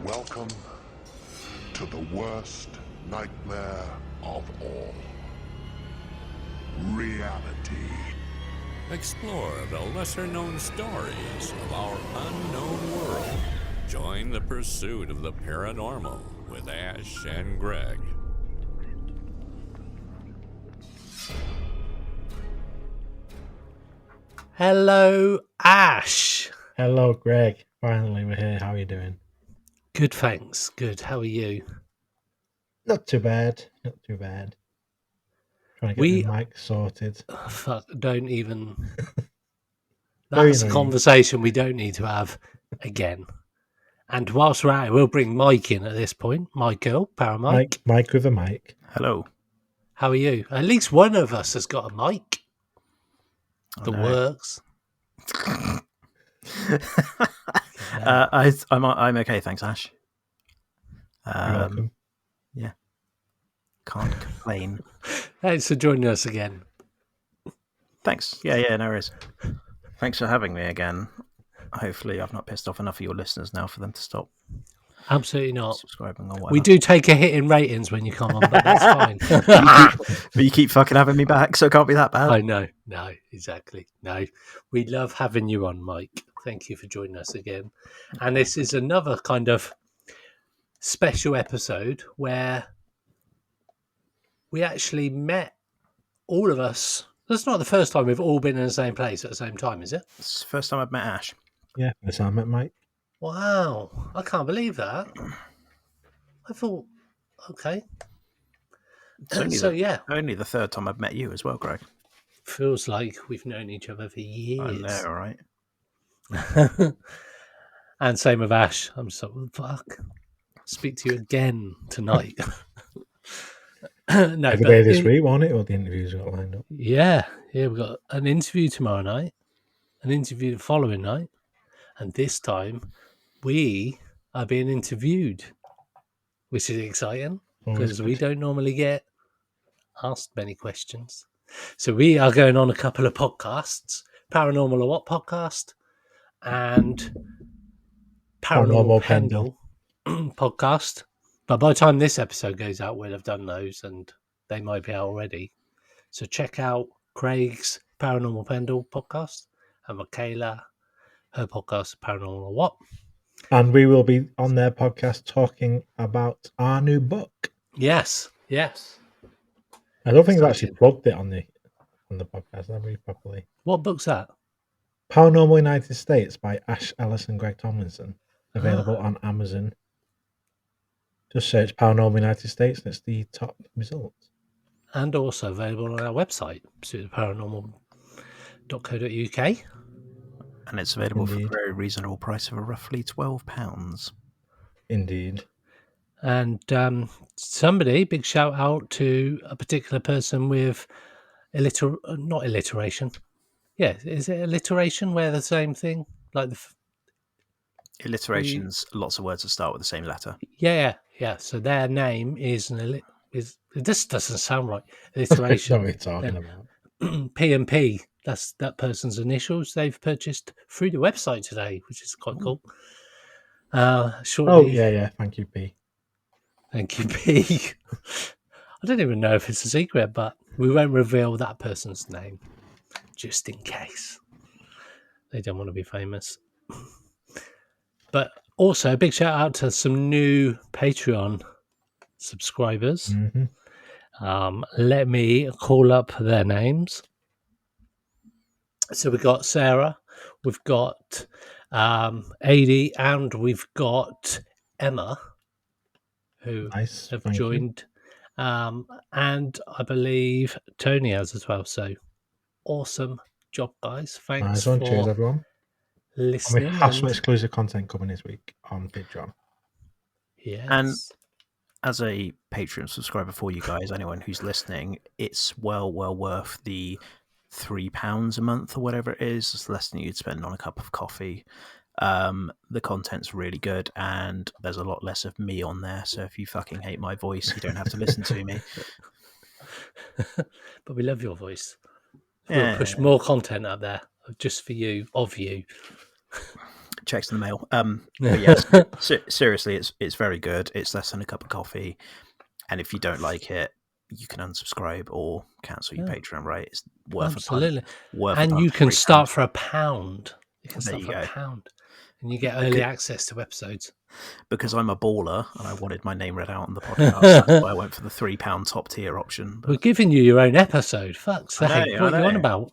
Welcome to the worst nightmare of all. Reality. Explore the lesser-known stories of our unknown world. Join the pursuit of the paranormal with Ash and Greg. Hello, Ash. Hello, Greg. Finally, we're here. How are you doing? Good, thanks. Good. How are you? Not too bad. Not too bad. Trying to get the mic sorted. Fuck, don't even. Very That's a annoying. conversation we don't need to have again. And whilst we're at it, we'll bring Mike in at this point. Mike Earl, Paramike. Mike with a mic. Hello. How are you? At least one of us has got a mic that works. I'm okay, thanks, Ash. You're welcome. Yeah, can't complain. Thanks for joining us again. Thanks. Yeah, no worries. Thanks for having me again. Hopefully, I've not pissed off enough of your listeners now for them to stop Absolutely not. subscribing or whatever. We do take a hit in ratings when you come on, but that's fine. But you keep fucking having me back, so it can't be that bad. I know. No, exactly. No, we love having you on, Mike. Thank you for joining us again. And this is another kind of special episode where we actually met, all of us. That's not the first time we've all been in the same place at the same time, is it? It's the first time I've met Ash. Yeah, that's how I met Mike. Wow. I can't believe that. I thought, okay. It's So, yeah. only the third time I've met you as well, Greg. Feels like we've known each other for years. I know, right? And same with Ash. I'm so fuck. Speak to you again tonight. No, Every day this week, won't it? All the interviews got lined up. Yeah, we've got an interview tomorrow night, an interview the following night, and this time we are being interviewed, which is exciting because we don't normally get asked many questions. So we are going on a couple of podcasts, Paranormal or What podcast and Paranormal Pendle podcast. But by the time this episode goes out, we'll have done those and they might be out already. So check out Craig's Paranormal Pendle podcast and Michaela, her podcast, Paranormal or What. And we will be on their podcast talking about our new book. Yes. I don't think we've actually plugged it on the podcast, have we, properly? What book's that? Paranormal United States by Ash Ellis and Greg Tomlinson. Available on Amazon. Just search Paranormal United States, that's the top result. And also available on our website, paranormal.co.uk. And it's available for a very reasonable price of roughly £12. Indeed. And somebody, big shout out to a particular person with not alliteration. Yeah, is it alliteration where the same thing? Like Alliterations, lots of words that start with the same letter. Yeah. So their name is this doesn't sound right. Alliteration. What are we talking about? P&P. That's that person's initials. They've purchased through the website today, which is quite cool. Shortly, yeah. Thank you, P. Thank you, P. I don't even know if it's a secret, but we won't reveal that person's name just in case they don't want to be famous. But also, a big shout out to some new Patreon subscribers. Mm-hmm. Let me call up their names. So we've got Sarah, we've got Adi, and we've got Emma, who have joined. And I believe Tony has as well. So awesome job, guys. Thanks for Cheers, everyone. Listening. And we have some exclusive content coming this week on Patreon. Yes. And as a Patreon subscriber for you guys, anyone who's listening, it's well worth the £3 a month or whatever it is. It's less than you'd spend on a cup of coffee. The content's really good and there's a lot less of me on there. So if you fucking hate my voice, you don't have to listen to me. But we love your voice. We'll push more content out there just for you, of you. checks in the mail. But yes, seriously, it's very good. It's less than a cup of coffee, and if you don't like it, you can unsubscribe or cancel your Patreon. Right? It's worth Absolutely. a punt. Worth And a punt you for can £3. start for £1. You can There start you for go. £1, and you get early access to episodes. Because I'm a baller and I wanted my name read out on the podcast, that's why I went for the £3 top tier option. We're But giving you your own episode. Fuck's sake. What are you on about?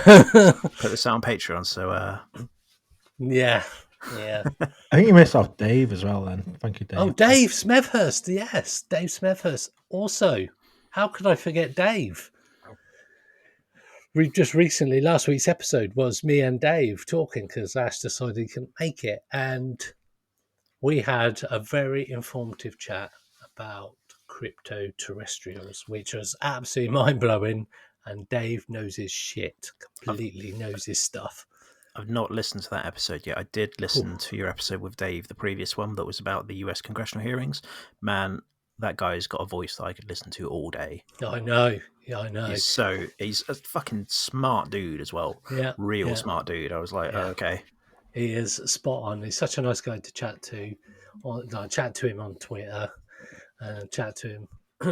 put this out on Patreon, so Yeah. I think you missed off Dave as well then. Thank you, Dave. Oh, Dave Smethurst. Yes, Dave Smethurst. Also, how could I forget Dave? We just recently, last week's episode was me and Dave talking because Ash decided he couldn't make it. And we had a very informative chat about crypto terrestrials, which was absolutely mind blowing. And Dave knows his shit, completely knows his stuff. I've not listened to that episode yet. I did listen to your episode with Dave, the previous one that was about the US congressional hearings. Man, that guy's got a voice that I could listen to all day. I know. Yeah, I know. He's a fucking smart dude as well. Yeah. Real smart dude. I was like, Yeah. oh, okay. He is spot on. He's such a nice guy to chat to. I chat to him on Twitter and chat to him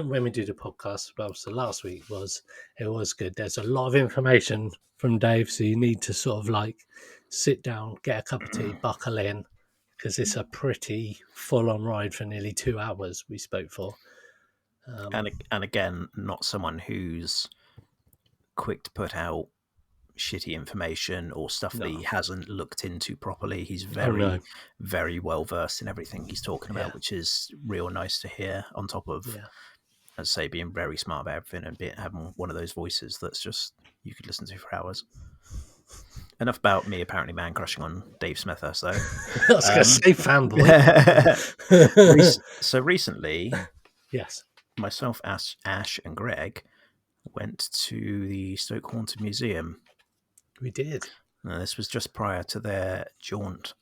when we do the podcast as well. So last week it was good. There's a lot of information from Dave, so you need to sort of like sit down, get a cup of tea, buckle in, because it's a pretty full-on ride for nearly 2 hours we spoke for. And again, not someone who's quick to put out shitty information or stuff that he hasn't looked into properly. He's very, very well versed in everything he's talking about, which is real nice to hear. On top of, as I say, being very smart about everything and having one of those voices that's just you could listen to for hours. Enough about me apparently man crushing on Dave Smethurst, though. I was going to say fanboy. So recently, yes, myself, Ash, and Greg went to the Stoke Haunted Museum. We did. This was just prior to their jaunt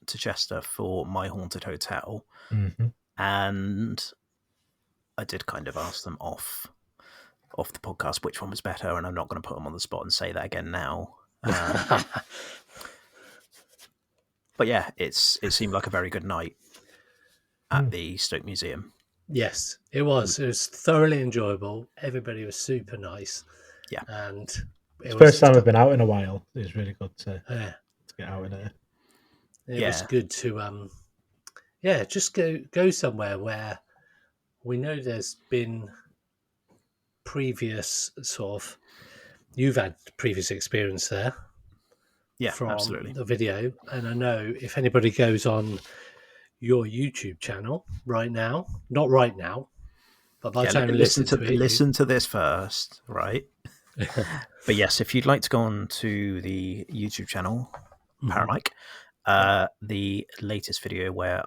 to Chester for My Haunted Hotel. Mm-hmm. And I did kind of ask them off the podcast which one was better, and I'm not going to put them on the spot and say that again now. But yeah, it seemed like a very good night at the Stoke Museum. Yes, it was. It was thoroughly enjoyable. Everybody was super nice. Yeah. And it's the first time I've been out in a while. It was really good to get out in there. It was good to just go somewhere where we know there's been previous you've had previous experience there. Yeah, from absolutely. The video. And I know if anybody goes on your YouTube channel right now, not right now, but by the time you listen to this first, right? But yes, if you'd like to go on to the YouTube channel, Paramike, the latest video where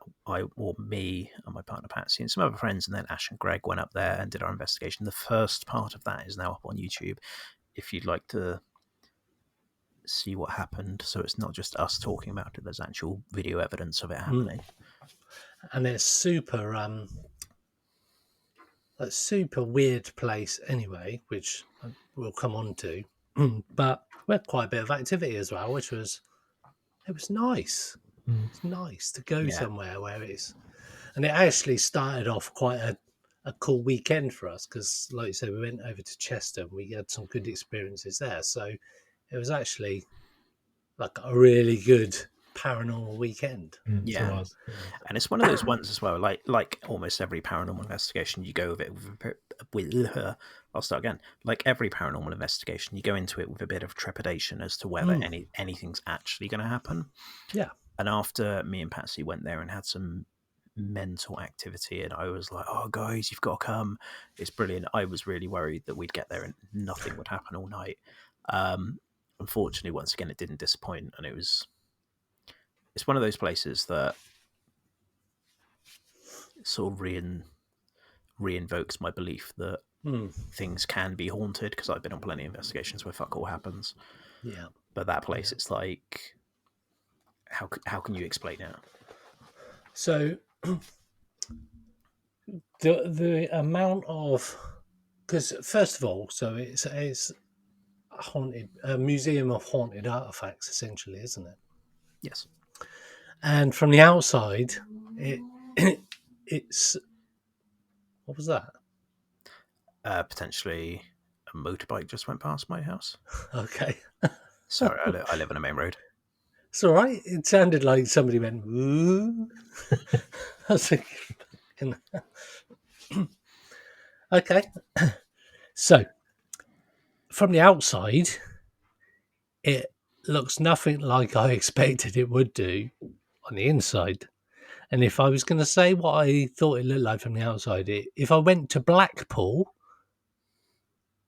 me and my partner Patsy and some other friends, and then Ash and Greg went up there and did our investigation. The first part of that is now up on YouTube. If you'd like to see what happened, so it's not just us talking about it, there's actual video evidence of it happening. And it's super a super weird place anyway, which we'll come on to. But we had quite a bit of activity as well, which was nice. It's nice to go somewhere where it's, and it actually started off quite a cool weekend for us because, like you said, we went over to Chester and we had some good experiences there. So it was actually like a really good paranormal weekend. Yeah, it was. And it's one of those ones as well. Like almost every paranormal investigation, you go with it with I'll start again. Like every paranormal investigation, you go into it with a bit of trepidation as to whether anything's actually going to happen. Yeah. And after me and Patsy went there and had some mental activity, and I was like, "Oh, guys, you've got to come! It's brilliant." I was really worried that we'd get there and nothing would happen all night. Unfortunately, once again, it didn't disappoint, and it's one of those places that sort of re-invokes my belief that things can be haunted, because I've been on plenty of investigations where fuck all happens. Yeah. But that place, it's like, how can you explain it? So the amount of, because first of all, so it's a museum of haunted artifacts, essentially, isn't it? Yes. And from the outside, it's what was that? Potentially a motorbike just went past my house. Okay, Sorry, I live on a main road. it's all right. It sounded like somebody went woo. I was thinking, okay. So from the outside, it looks nothing like I expected it would do on the inside. And if I was going to say what I thought it looked like from the outside, if I went to Blackpool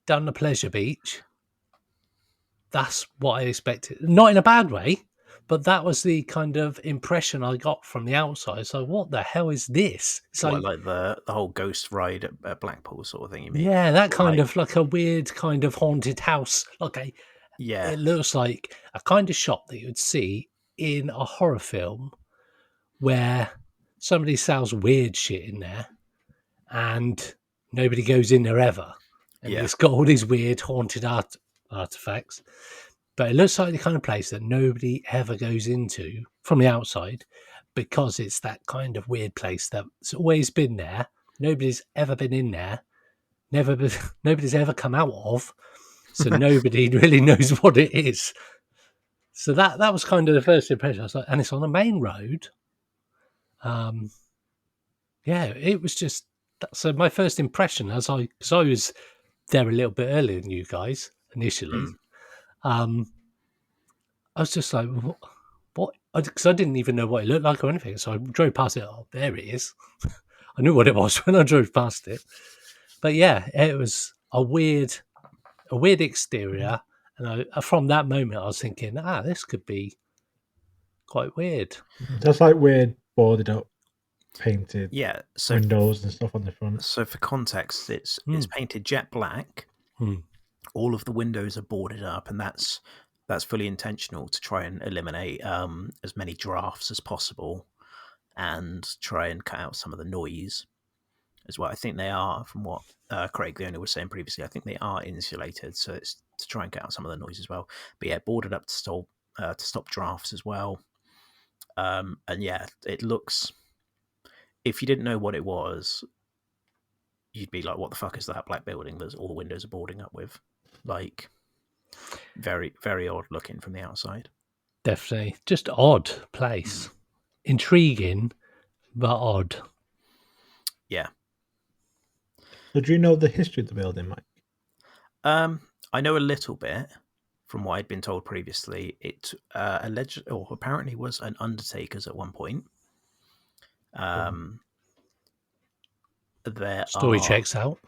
down the pleasure beach, that's what I expected. Not in a bad way, but that was the kind of impression I got from the outside. So what the hell is this? It's What, like the whole ghost ride at Blackpool sort of thing, you mean? yeah, that kind Like, of like a weird kind of haunted house. yeah, It looks like a kind of shop that you'd see in a horror film where somebody sells weird shit in there and nobody goes in there ever. And yeah. it's got all these weird haunted artifacts. But it looks like the kind of place that nobody ever goes into from the outside because it's that kind of weird place that's always been there. Nobody's ever been in there. Nobody's ever come out of. So nobody really knows what it is. So that was kind of the first impression. I was like, and it's on a main road. Yeah, it was just so my first impression because I was there a little bit earlier than you guys initially. I was just like, what? Because I didn't even know what it looked like or anything. So I drove past it. Oh, there it is. I knew what it was when I drove past it. But yeah, it was a weird exterior. And from that moment, I was thinking, this could be quite weird. Just like weird boarded up, painted Yeah, so windows and stuff on the front. so for context, it's painted jet black. Hmm. All of the windows are boarded up, and that's fully intentional to try and eliminate as many drafts as possible, and try and cut out some of the noise as well. I think they are, from what Craig the owner was saying previously, I think they are insulated, so it's to try and cut out some of the noise as well. But yeah, boarded up to stop drafts as well. And yeah, it looks. If you didn't know what it was, you'd be like, "What the fuck is that black building that all the windows are boarding up with?" Like, very, very odd looking from the outside. Definitely. Just odd place. Intriguing, but odd. Yeah. So do you know the history of the building, Mike? I know a little bit from what I'd been told previously. It alleged or apparently was an undertaker's at one point. There Story are checks out.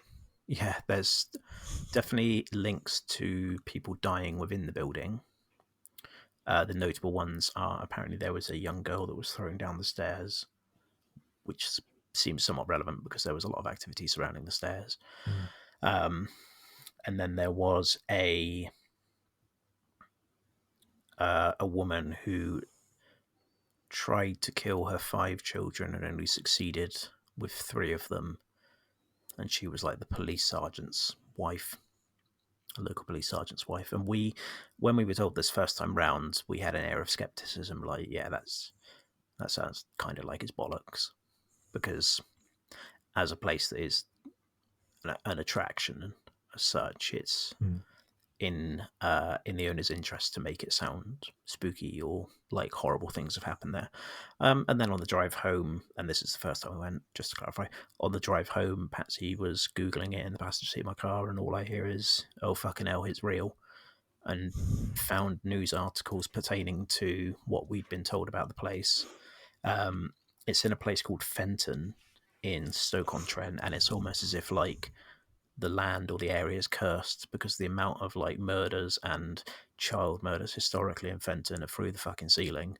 yeah, there's definitely links to people dying within the building. The notable ones are apparently there was a young girl that was thrown down the stairs, which seems somewhat relevant because there was a lot of activity surrounding the stairs. And then there was a woman who tried to kill her 5 children and only succeeded with 3 of them. And she was like the police sergeant's wife, a local police sergeant's wife. And when we were told this first time round, we had an air of skepticism, like, yeah, that sounds kind of like it's bollocks. Because as a place that is an attraction as such, it's in the owner's interest to make it sound spooky or like horrible things have happened there. And then on the drive home, and this is the first time we went, just to clarify, on the drive home, Patsy was Googling it in the passenger seat of my car, and all I hear is, oh, fucking hell, it's real. And found news articles pertaining to what we'd been told about the place. It's in a place called Fenton in Stoke-on-Trent, and it's almost as if like the land or the area is cursed because the amount of like murders and child murders historically in Fenton are through the fucking ceiling.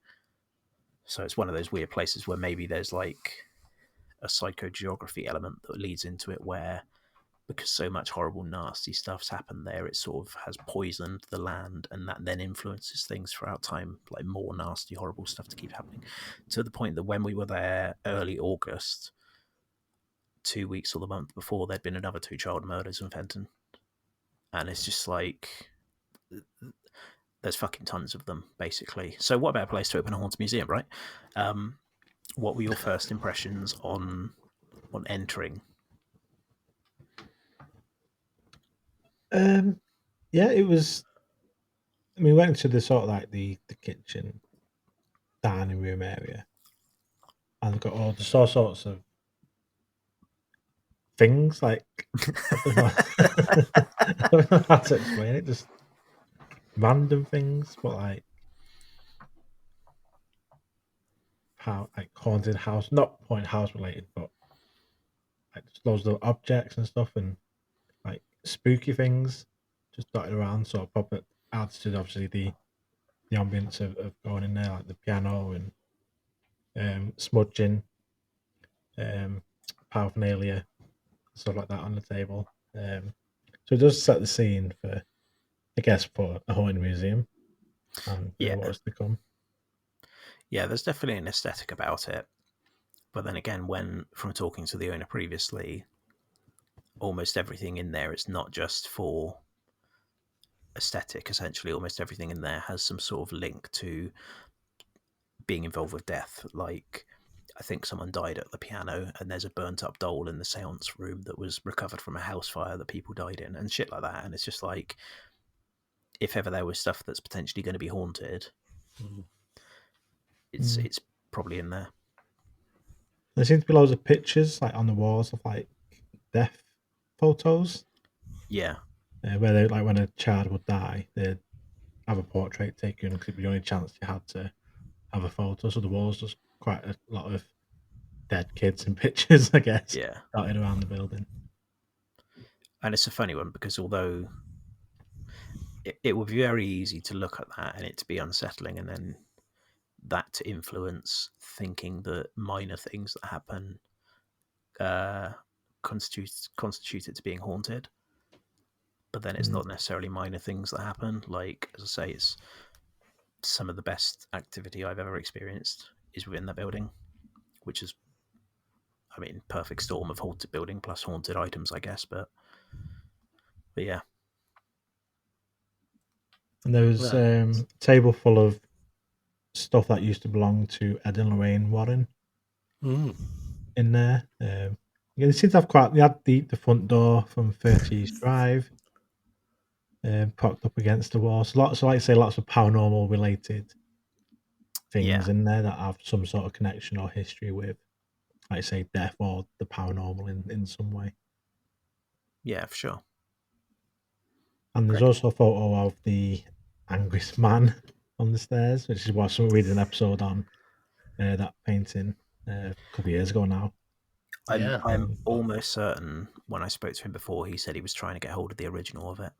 So it's one of those weird places where maybe there's like a psychogeography element that leads into it, where because so much horrible nasty stuff's happened there, it sort of has poisoned the land, and that then influences things throughout time, like more nasty horrible stuff to keep happening, to the point that when we were there early August, 2 weeks or the month before, there'd been another 2 child murders in Fenton. And it's just like, there's fucking tons of them, basically. So what better place to open a haunted museum, right? What were your first impressions on entering? Yeah, it was. I mean, we went to the sort of like the kitchen, dining room area, and got all just all sorts of things. Like I don't know, I don't know how to explain it. Just random things, but like how like haunted house, not point house related, but like just loads of objects and stuff, and like spooky things just dotted around. So it probably adds to obviously the ambience of going in there, like the piano and smudging, um, paraphernalia, stuff like that on the table. So it does set the scene for, I guess, for a haunted museum and Yeah. what is to come. Yeah, there's definitely an aesthetic about it. But then again, from talking to the owner previously, almost everything in there is not just for aesthetic. Essentially, almost everything in there has some sort of link to being involved with death. Like, I think someone died at the piano, and there's a burnt up doll in the seance room that was recovered from a house fire that people died in, and shit like that. And it's just like, if ever there was stuff that's potentially going to be haunted, it's probably in there. There seems to be loads of pictures like on the walls of like death photos. Yeah. Where they like when a child would die, they'd have a portrait taken because it was the only chance you had to have a photo. So the walls just quite a lot of dead kids and pictures, I guess, Yeah. dotted around the building. And it's a funny one because although it would be very easy to look at that and it to be unsettling, and then that to influence thinking that minor things that happen constitute it to being haunted. But then it's not necessarily minor things that happen. Like, as I say, it's some of the best activity I've ever experienced is within that building, which is, I mean, perfect storm of haunted building plus haunted items, I guess. But yeah. And there was a table full of stuff that used to belong to Ed and Lorraine Warren in there. Yeah, they seem to have quite. They had the front door from 30s Drive propped up against the wall. So lots, like I say, lots of paranormal related things in there that have some sort of connection or history with, like I say, death or the paranormal in some way. Yeah, for sure. And there's also a photo of the angriest man on the stairs, which is what we did an episode on that painting a couple of years ago now. I'm almost certain when I spoke to him before, he said he was trying to get hold of the original of it.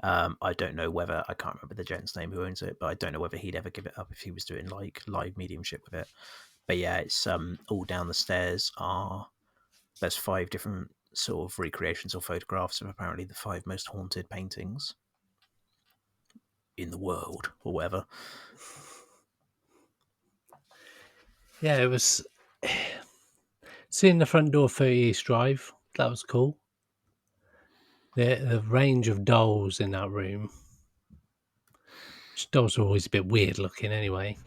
I don't know whether, I can't remember the gent's name who owns it, but I don't know whether he'd ever give it up if he was doing like live mediumship with it. But yeah, it's all down the stairs there's 5 different sort of recreations or photographs of apparently the 5 most haunted paintings in the world or whatever. Yeah, it was seeing the front door 30 East Drive. That was cool. The range of dolls in that room. Which dolls are always a bit weird looking anyway.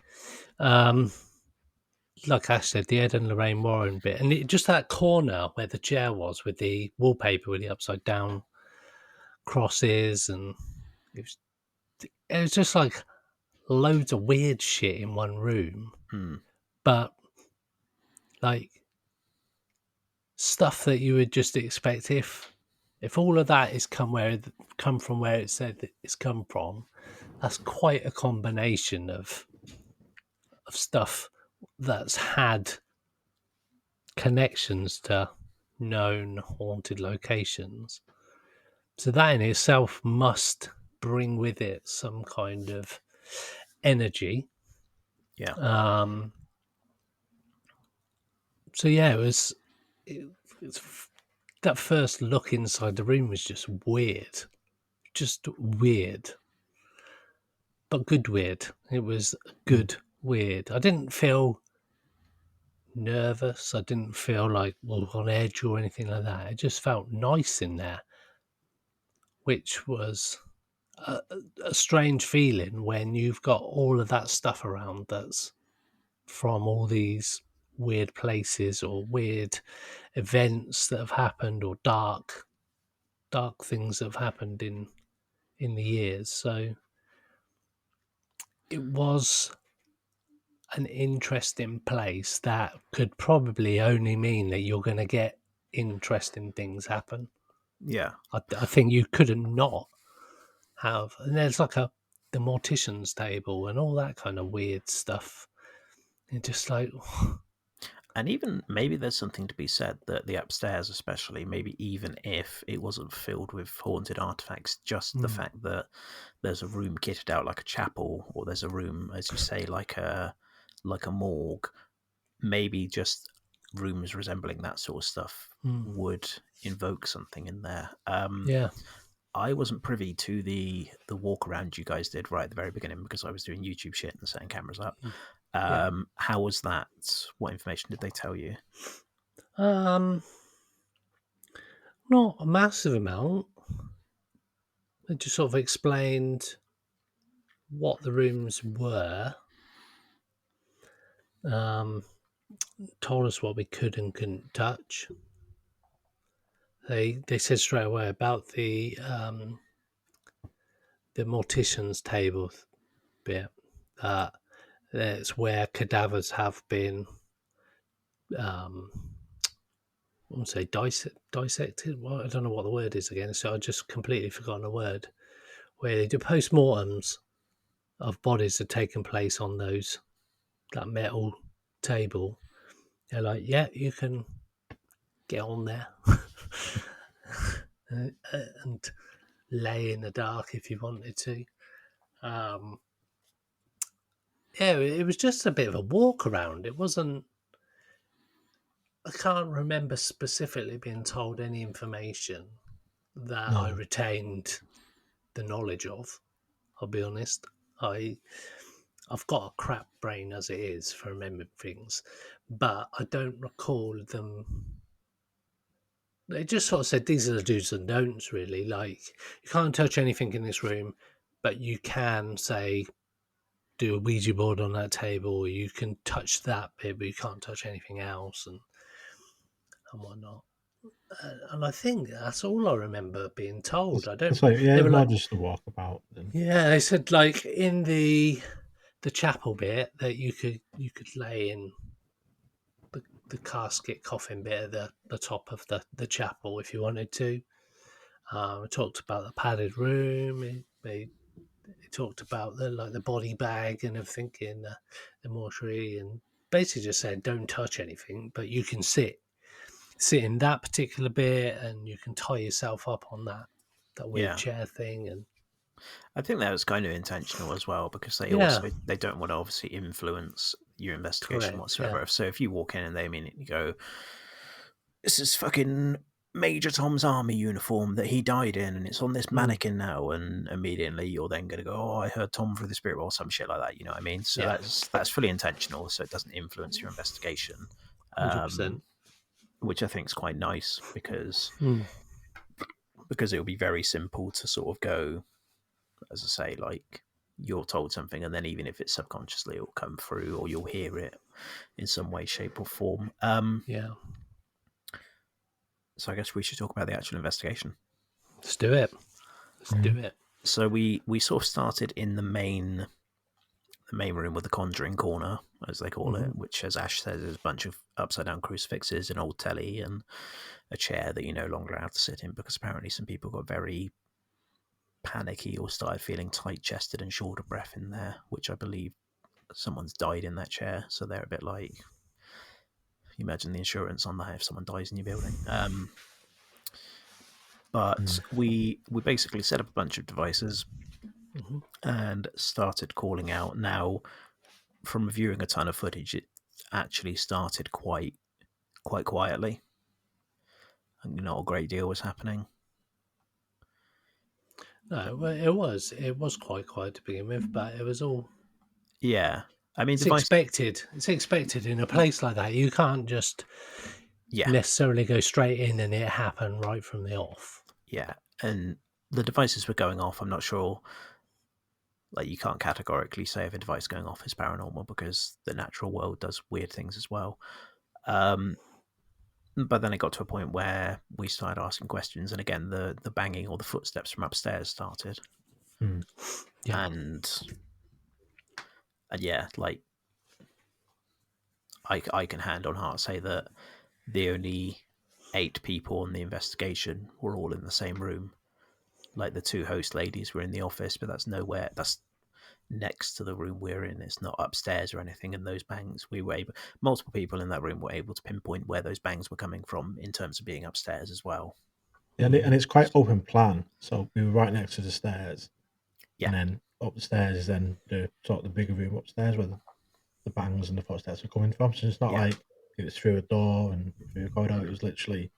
Like Ash said, the Ed and Lorraine Warren bit, and just that corner where the chair was with the wallpaper with the upside down crosses, and it was just like loads of weird shit in one room, but like stuff that you would just expect if all of that is come from where it said that it's come from. That's quite a combination of stuff that's had connections to known haunted locations. So that in itself must bring with it some kind of energy. Yeah. So yeah, it's that first look inside the room was just weird, but good weird. It was good weird. I didn't feel nervous. I didn't feel like on edge or anything like that. It just felt nice in there, which was a strange feeling when you've got all of that stuff around that's from all these weird places or weird events that have happened or dark things that have happened in the years. So it was an interesting place that could probably only mean that you're going to get interesting things happen. Yeah. I think you couldn't not have, and there's like the mortician's table and all that kind of weird stuff. And just like, And even maybe there's something to be said that the upstairs, especially, maybe even if it wasn't filled with haunted artifacts, just the fact that there's a room kitted out like a chapel, or there's a room, as you say, like a morgue, maybe just rooms resembling that sort of stuff would invoke something in there. yeah. I wasn't privy to the walk around you guys did right at the very beginning because I was doing YouTube shit and setting cameras up. How was that? What information did they tell you? Not a massive amount. They just sort of explained what the rooms were. Told us what we could and couldn't touch. They said straight away about the mortician's table bit that it's where cadavers have been I wouldn't say dissected. Well, I don't know what the word is again, so I just completely forgotten a word. Where they do post-mortems of bodies that taken place on that metal table. They're like, yeah, you can get on there and lay in the dark if you wanted to. Yeah, it was just a bit of a walk around. It wasn't. I can't remember specifically being told any information that I retained the knowledge of. I'll be honest. I've got a crap brain as it is for remembering things, but I don't recall them. They just sort of said these are the do's and don'ts, really. Like, you can't touch anything in this room, but you can say do a Ouija board on that table, or you can touch that bit, but you can't touch anything else, and whatnot. And I think that's all I remember being told. I don't. So yeah, They were more like, just the walkabout. yeah, they said like in the chapel bit that you could lay in the casket coffin bit at the top of the chapel if you wanted to. We talked about the padded room. They talked about the body bag and everything in the mortuary, and basically just said don't touch anything, but you can sit in that particular bit, and you can tie yourself up on that weird chair thing. And I think that was kind of intentional as well because they they don't want to obviously influence your investigation whatsoever. So if you walk in and they immediately go, "This is fucking Major Tom's army uniform that he died in, and it's on this mannequin now," and immediately you're then going to go, "Oh, I heard Tom through the spirit," or some shit like that. You know what I mean? So that's fully intentional, so it doesn't influence your investigation. 100%. Which I think is quite nice because it will be very simple to sort of go, as I say, like you're told something, and then even if it's subconsciously, it'll come through, or you'll hear it in some way, shape, or form. So I guess we should talk about the actual investigation. Let's do it. So we sort of started in the main room with the conjuring corner, as they call it, which, as Ash says, is a bunch of upside down crucifixes, an old telly, and a chair that you're no longer allowed to sit in because apparently some people got very panicky or started feeling tight chested and short of breath in there, which I believe someone's died in that chair. So they're a bit like, you imagine the insurance on that if someone dies in your building. But we basically set up a bunch of devices and started calling out. Now, from viewing a ton of footage, it actually started quite quietly. Not a great deal was happening. No, well, it was quite quiet to begin with, but it was all. Yeah, I mean, it's expected. It's expected in a place like that. You can't just necessarily go straight in and it happen right from the off. Yeah, and the devices were going off. I'm not sure. Like, you can't categorically say if a device going off is paranormal because the natural world does weird things as well. But then it got to a point where we started asking questions, and again, the banging or the footsteps from upstairs started. Yeah. And yeah, like, I can hand on heart say that the only 8 people on the investigation were all in the same room. Like, the 2 host ladies were in the office, but that's nowhere. That's next to the room we're in. It's not upstairs or anything. And those bangs, multiple people in that room were able to pinpoint where those bangs were coming from in terms of being upstairs as well. Yeah, and it's quite open plan. So we were right next to the stairs. Yeah. And then up the stairs is then the sort of the bigger room upstairs where the bangs and the footsteps are coming from. So it's not like it was through a door and through a corridor. It was literally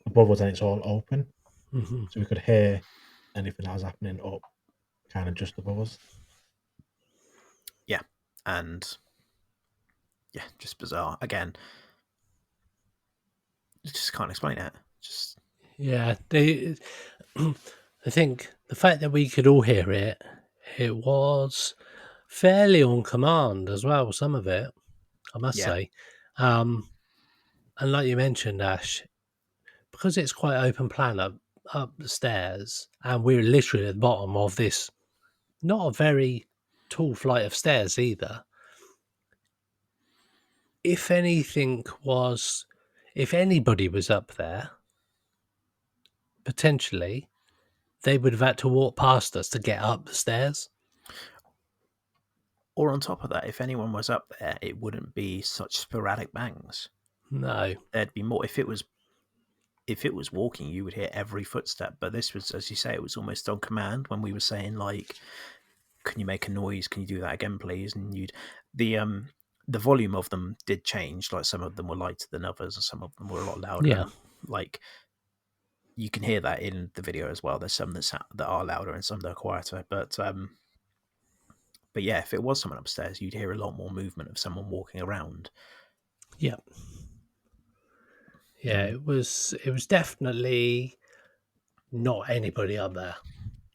above us and it's all open. Mm-hmm. So we could hear anything that was happening up kind of just above us. Yeah. And yeah, just bizarre. Again, you just can't explain it. Just Yeah, I think the fact that we could all hear it, it was fairly on command as well. Some of it, I must say, and like you mentioned, Ash, because it's quite open plan up the stairs, and we're literally at the bottom of this, not a very tall flight of stairs either. If anybody was up there, potentially they would have had to walk past us to get up the stairs. Or on top of that, if anyone was up there, it wouldn't be such sporadic bangs. No, There'd be more. If it was walking, you would hear every footstep. But this was, as you say, it was almost on command. When we were saying, like, "Can you make a noise? Can you do that again, please?" And the volume of them did change. Like, some of them were lighter than others, and some of them were a lot louder. Yeah. Like, you can hear that in the video as well. There's some that are louder and some that are quieter. But yeah, if it was someone upstairs, you'd hear a lot more movement of someone walking around. Yeah. Yeah, it was definitely not anybody up there.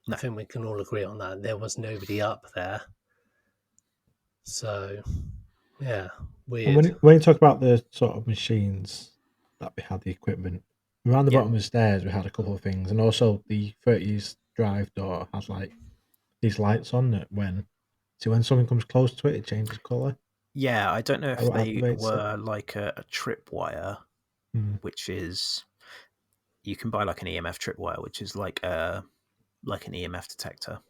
No. I think we can all agree on that. There was nobody up there. So, yeah, weird. And when you talk about the sort of machines that we had, the equipment, around the bottom of the stairs, we had a couple of things. And also the 30s drive door has like these lights on that when something comes close to it, it changes colour. Yeah, I don't know if What they activates were like a tripwire, which is, you can buy like an EMF tripwire, which is like an EMF detector,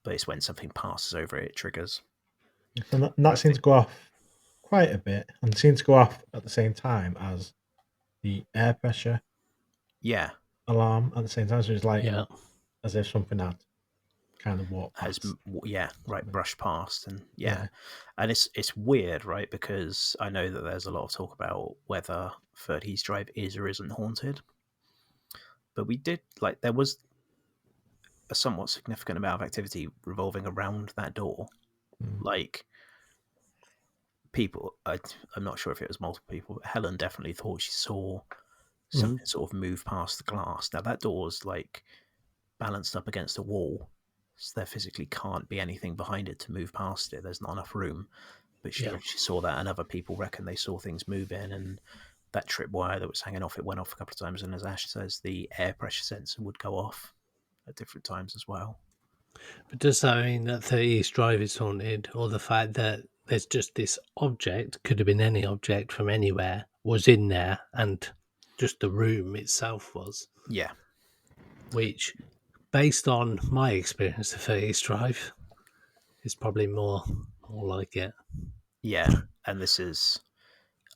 but it's when something passes over it, it triggers. And that seems to go off quite a bit, and it seems to go off at the same time as the air pressure alarm at the same time. So it's like as if something had kind of walked past. Brushed past. And and it's weird, right? Because I know that there's a lot of talk about whether 30s Drive is or isn't haunted, but there was a somewhat significant amount of activity revolving around that door. Like, people, I'm not sure if it was multiple people, but Helen definitely thought she saw something sort of move past the glass. Now, that door's like balanced up against a wall, so there physically can't be anything behind it to move past it. There's not enough room. But she saw that, and other people reckon they saw things move in, and that tripwire that was hanging off, it went off a couple of times. And as Ash says, the air pressure sensor would go off at different times as well. But does that mean that 30 Drive is haunted, or the fact that there's just this object, could have been any object from anywhere, was in there, and just the room itself was? Yeah. Which, based on my experience of 30 Drive, is probably more like it. Yeah, and this is,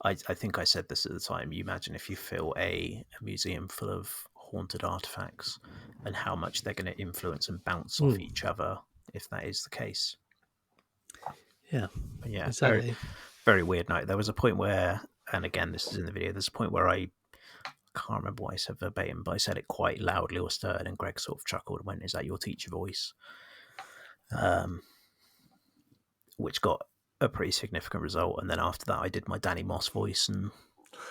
I think I said this at the time, you imagine if you fill a museum full of haunted artifacts and how much they're going to influence and bounce off each other if that is the case. Yeah. But yeah, exactly. very, very weird night. There was a point where, and again, this is in the video, there's a point where I can't remember what I said verbatim, but I said it quite loudly or stern, and Greg sort of chuckled and went, "Is that your teacher voice?" Which got a pretty significant result. And then after that, I did my Danny Moss voice and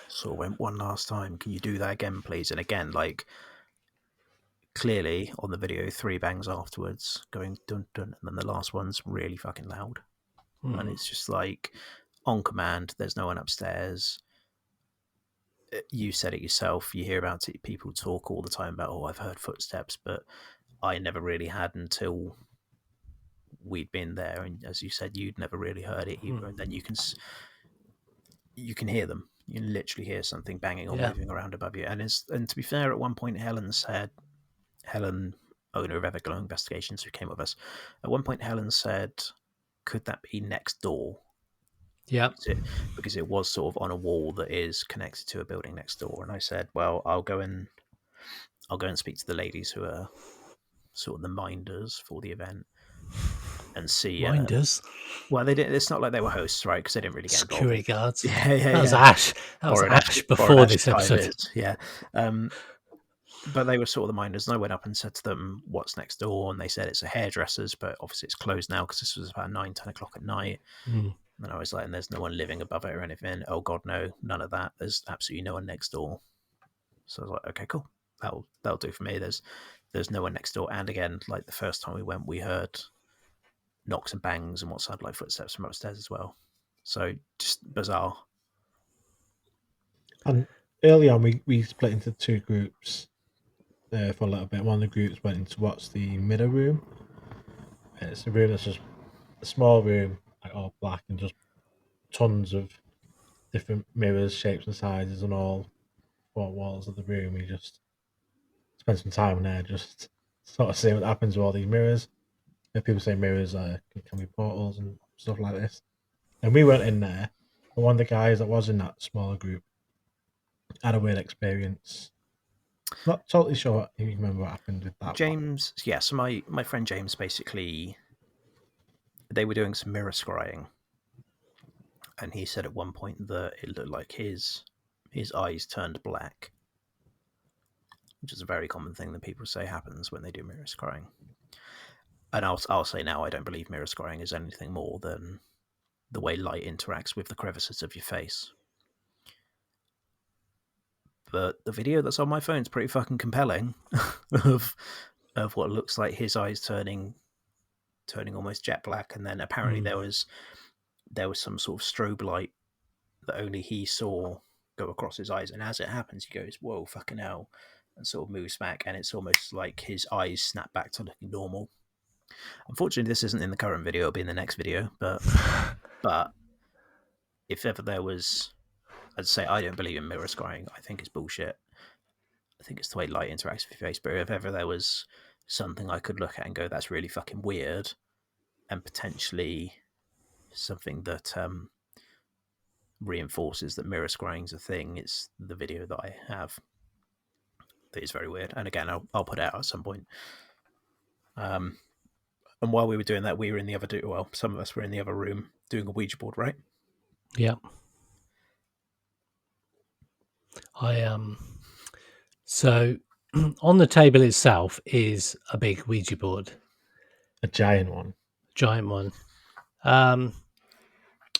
sort of went, "One last time, can you do that again, please?" And again, like, clearly on the video 3 bangs afterwards, going dun dun, and then the last one's really fucking loud. And it's just like on command. There's no one upstairs. You said it yourself. You hear about it. People talk all the time about, oh, I've heard footsteps, but I never really had until we'd been there. And as you said, you'd never really heard it either. And then you can hear them. You literally hear something banging or moving around above you. And to be fair, at one point, Helen, owner of Everglow Investigations, who came with us, at one point, Helen said, "Could that be next door?" Yeah, because it was sort of on a wall that is connected to a building next door. And I said, "Well, I'll go and speak to the ladies who are sort of the minders for the event and see." minders. Well, they didn't. It's not like they were hosts, right? Because they didn't really get involved. Security guards. Yeah. That was Ash. That was Ash before this episode. Yeah. But they were sort of the minders, and I went up and said to them, "What's next door?" And they said it's a hairdresser's, but obviously it's closed now because this was about 9-10 o'clock at night. And I was like, and there's no one living above it or anything. Oh God, no, none of that. There's absolutely no one next door. So I was like, okay, cool. That'll do for me. There's no one next door. And again, like the first time we went, we heard knocks and bangs and what sounded like footsteps from upstairs as well. So just bizarre. And early on, we split into 2 groups for a little bit. One of the groups went into what's the mirror room. And it's a room that's just a small room, like all black, and just tons of different mirrors, shapes and sizes on all 4 walls of the room. We just spend some time in there, just sort of see what happens with all these mirrors. If people say mirrors can be portals and stuff like this. And we went in there, but one of the guys that was in that smaller group had a weird experience. Not totally sure if you remember what happened with that. James, yeah, so my friend James, basically, they were doing some mirror scrying. And he said at one point that it looked like his eyes turned black, which is a very common thing that people say happens when they do mirror scrying. And I'll say now, I don't believe mirror scrying is anything more than the way light interacts with the crevices of your face. But the video that's on my phone is pretty fucking compelling of what looks like his eyes turning almost jet black, and then apparently there was some sort of strobe light that only he saw go across his eyes, and as it happens, he goes, "Whoa, fucking hell," and sort of moves back, and it's almost like his eyes snap back to looking normal. Unfortunately, this isn't in the current video; it'll be in the next video. But if ever there was, I'd say I don't believe in mirror scrying. I think it's bullshit. I think it's the way light interacts with your face. But if ever there was something I could look at and go, "That's really fucking weird," and potentially something that reinforces that mirror scrying is a thing, it's the video that I have. That is very weird. And again, I'll put it out at some point. And while we were doing that, we were in the other some of us were in the other room doing a Ouija board, right? Yeah. So on the table itself is a big Ouija board. A giant one.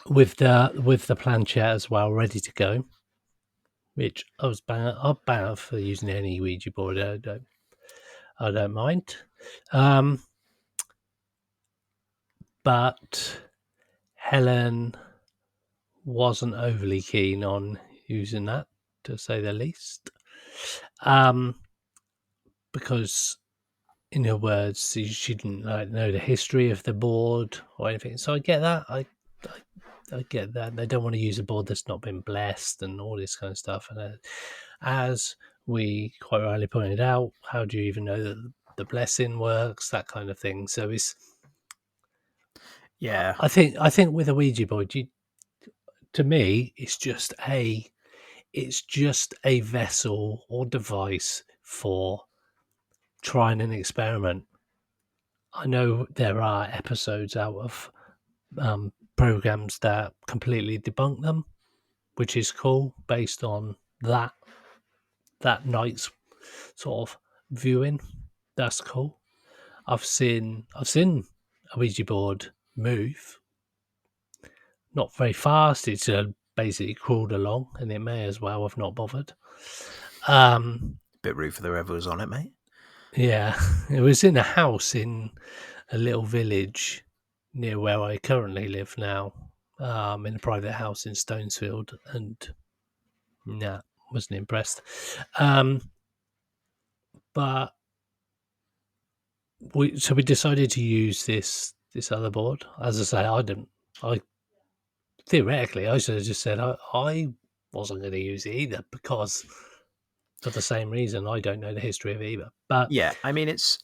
With the planchette as well, ready to go. Which I'm bang for using any Ouija board. I don't mind. But Helen wasn't overly keen on using that, to say the least. Because in her words, she didn't know the history of the board or anything. So I get that. I get that. They don't want to use a board that's not been blessed and all this kind of stuff. And as we quite rightly pointed out, how do you even know that the blessing works? That kind of thing. So it's... Yeah. I think with a Ouija board, to me, it's just a vessel or device for trying an experiment. I know there are episodes out of programs that completely debunk them, which is cool based on that night's sort of viewing. That's cool. I've seen a Ouija board move, not very fast. It's basically crawled along, and it may as well have not bothered. Bit rude for whoever was on it, mate. Yeah, it was in a house in a little village near where I currently live now, in a private house in Stonesfield, and nah, wasn't impressed. But we decided to use this other board. As I say, I theoretically I should have just said I wasn't going to use it either, because for the same reason I don't know the history of either. But Yeah, I mean, it's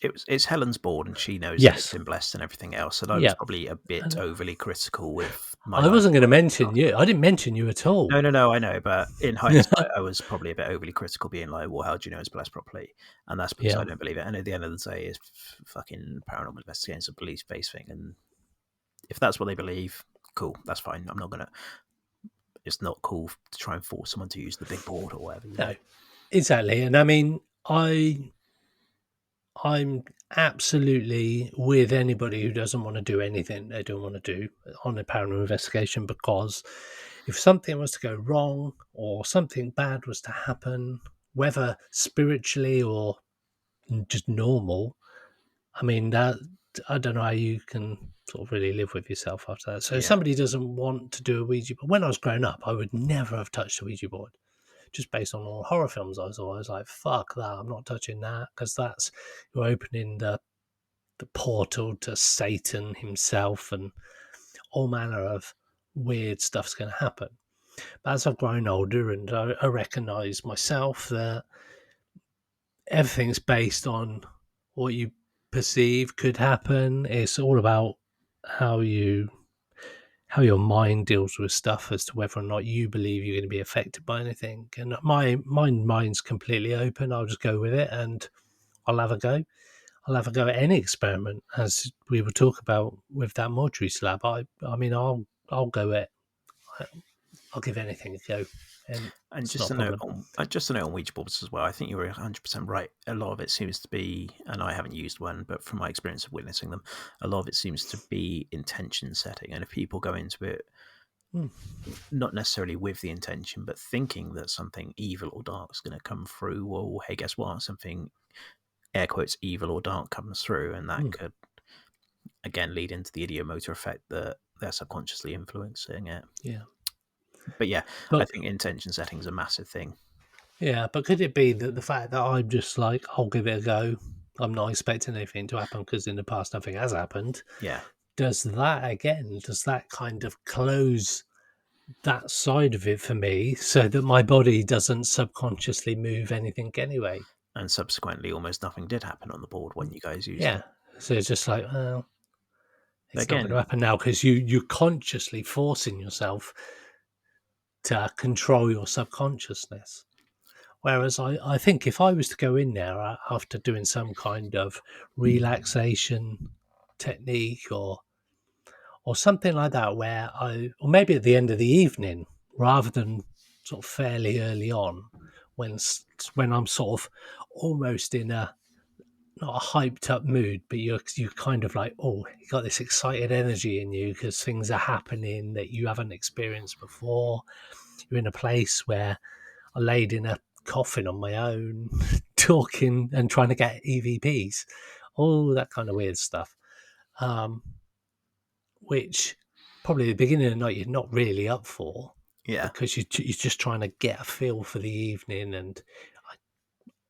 Helen's board, and she knows that it's yes, been blessed and everything else. And I was yeah, probably a bit overly critical with my I life. wasn't going to mention you. I didn't mention you at all. No, I know, but in hindsight, I was probably a bit overly critical, being like, "Well, how do you know it's blessed properly?" And that's because Yeah. I don't believe it. And at the end of the day, it's fucking paranormal investigations, a belief-based thing, and if that's what they believe, cool, that's fine. I'm not gonna. It's not cool to try and force someone to use the big board or whatever. No, exactly. And I mean, I'm absolutely with anybody who doesn't want to do anything they don't want to do on a paranormal investigation, because if something was to go wrong or something bad was to happen, whether spiritually or just normal, I mean, that I don't know how you can sort of really live with yourself after that. So if Yeah. somebody doesn't want to do a Ouija board, when I was growing up, I would never have touched a Ouija board. Just based on all the horror films I saw, I was like, fuck that, I'm not touching that, because that's, you're opening the portal to Satan himself, and all manner of weird stuff's going to happen. But as I've grown older, and I recognise myself that everything's based on what you perceive could happen. It's all about how your mind deals with stuff as to whether or not you believe you're going to be affected by anything. And my mind's completely open. I'll just go with it, and I'll have a go. I'll have a go at any experiment, as we will talk about with that mortuary slab. I mean, I'll go at. I'll give anything a go, and just a note on Ouija boards as well. I think you were 100% right. A lot of it seems to be, and I haven't used one, but from my experience of witnessing them, a lot of it seems to be intention setting. And if people go into it, not necessarily with the intention, but thinking that something evil or dark is going to come through, well, hey, guess what? Something, air quotes, evil or dark comes through, and that could, again, lead into the idiomotor effect that they're subconsciously influencing it. Yeah. But yeah, I think intention setting is a massive thing. Yeah, but could it be that the fact that I'm just like, I'll give it a go, I'm not expecting anything to happen because in the past nothing has happened? Yeah. Does that kind of close that side of it for me, so that my body doesn't subconsciously move anything anyway? And subsequently, almost nothing did happen on the board when you guys used it. So it's just like, well, it's not going to Again, happen now, because you're consciously forcing yourself to control your subconsciousness. Whereas I think if I was to go in there after doing some kind of relaxation technique or something like that, or maybe at the end of the evening, rather than sort of fairly early on, when I'm sort of almost in a, not a hyped up mood, but you're kind of like, oh, you got this excited energy in you because things are happening that you haven't experienced before. You're in a place where I laid in a coffin on my own, talking and trying to get EVPs, all that kind of weird stuff, which probably at the beginning of the night you're not really up for, because you're just trying to get a feel for the evening. And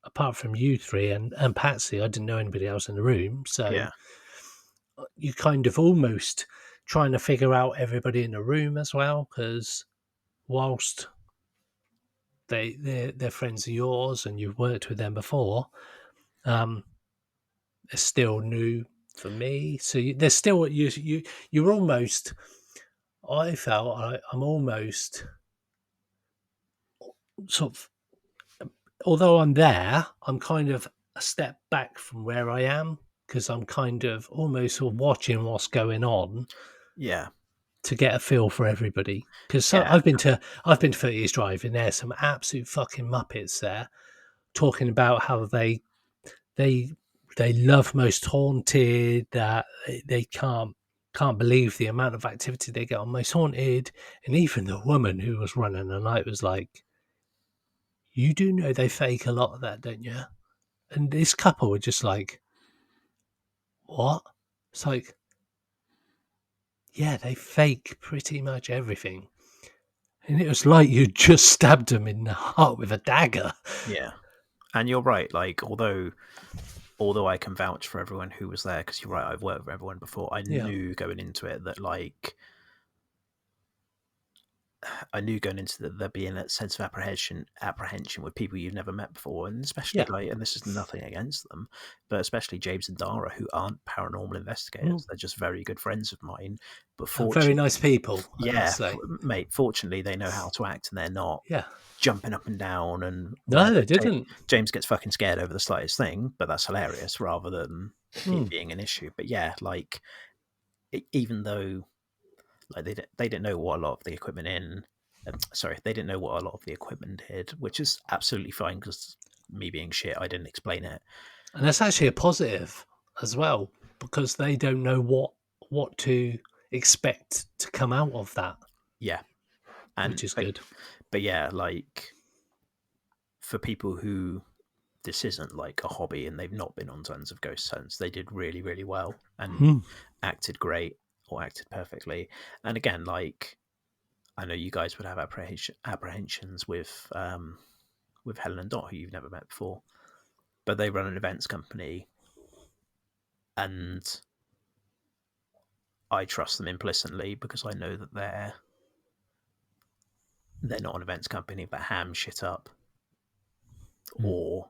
apart from you three and Patsy, I didn't know anybody else in the room, so you kind of almost trying to figure out everybody in the room as well, because whilst they're friends of yours and you've worked with them before, they're still new for me. So there's still you're almost. I felt I'm almost sort of, although I'm there, I'm kind of a step back from where I am, because I'm kind of almost sort of watching what's going on. Yeah. To get a feel for everybody, because I've been to 30 Years Drive, and there's some absolute fucking muppets there talking about how they love Most Haunted, that they can't believe the amount of activity they get on Most Haunted. And even the woman who was running the night was like, you do know they fake a lot of that, don't you? and this couple were just like, what? It's like, yeah, they fake pretty much everything. And it was like you just stabbed them in the heart with a dagger. Yeah. And you're right, like, although I can vouch for everyone who was there, because you're right, I've worked with everyone before, I knew going into it that, like, there being a sense of apprehension with people you've never met before, and especially like, and this is nothing against them, but especially James and Dara, who aren't paranormal investigators, they're just very good friends of mine. But very nice people. Mate. Fortunately, they know how to act, and they're not jumping up and down. And no, they didn't. James gets fucking scared over the slightest thing, but that's hilarious rather than it being an issue. But yeah, like, even though, like, they didn't know what a lot of the equipment they didn't know what a lot of the equipment did, which is absolutely fine, because me being shit, I didn't explain it. And that's actually a positive as well, because they don't know what to expect to come out of that. Yeah. Which is good. But yeah, like, for people who this isn't like a hobby and they've not been on tons of ghost hunts, they did really, really well and acted great, or acted perfectly. And again, like, I know you guys would have apprehensions with Helen and Dot, who you've never met before, but they run an events company, and I trust them implicitly because I know that they're not an events company, but ham shit up or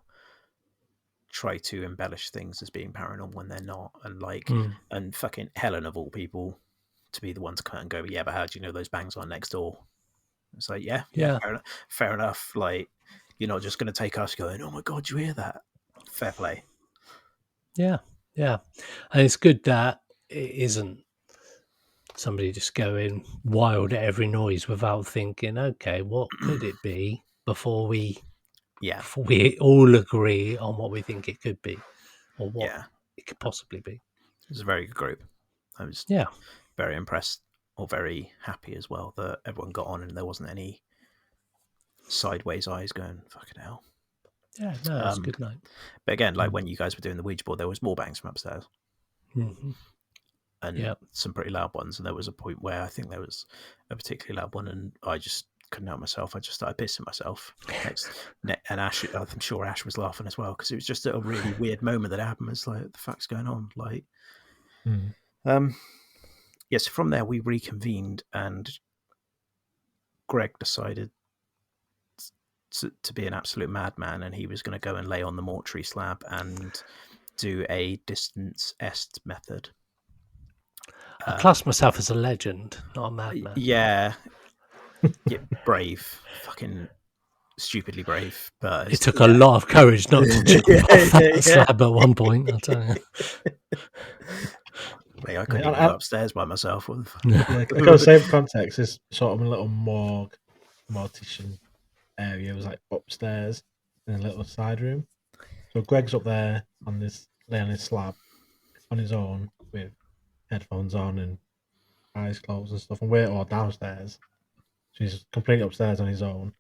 try to embellish things as being paranormal when they're not. And like, and fucking Helen, of all people, to be the one to come and go, yeah, but how do you know those bangs are next door? It's like, yeah, fair enough. Like, you're not just going to take us going, oh my God, you hear that? Fair play. Yeah. And it's good that it isn't somebody just going wild at every noise without thinking, okay, what could it be before we all agree on what we think it could be, or what it could possibly be. It was a very good group. I was very impressed, or very happy as well, that everyone got on and there wasn't any sideways eyes going, fucking hell. Yeah, no, it was a good night. But again, like when you guys were doing the Ouija board, there was more bangs from upstairs. And some pretty loud ones. And there was a point where I think there was a particularly loud one, and I just couldn't help myself. I just started pissing myself. And Ash, I'm sure Ash was laughing as well, because it was just a really weird moment that happened. It's like, the fuck's going on? Like, so from there we reconvened, and Greg decided to be an absolute madman, and he was going to go and lay on the mortuary slab and do a distance est method. I class myself as a legend, not a madman. Yeah, brave, fucking stupidly brave. But it took a lot of courage not to jump off that slab at one point, I'll tell you. Mate, I couldn't even go upstairs by myself. Because same context, is sort of a little mortician area. It was like upstairs in a little side room. So Greg's up there on his slab on his own with headphones on and eyes closed and stuff, and we're all downstairs. So he's completely upstairs on his own.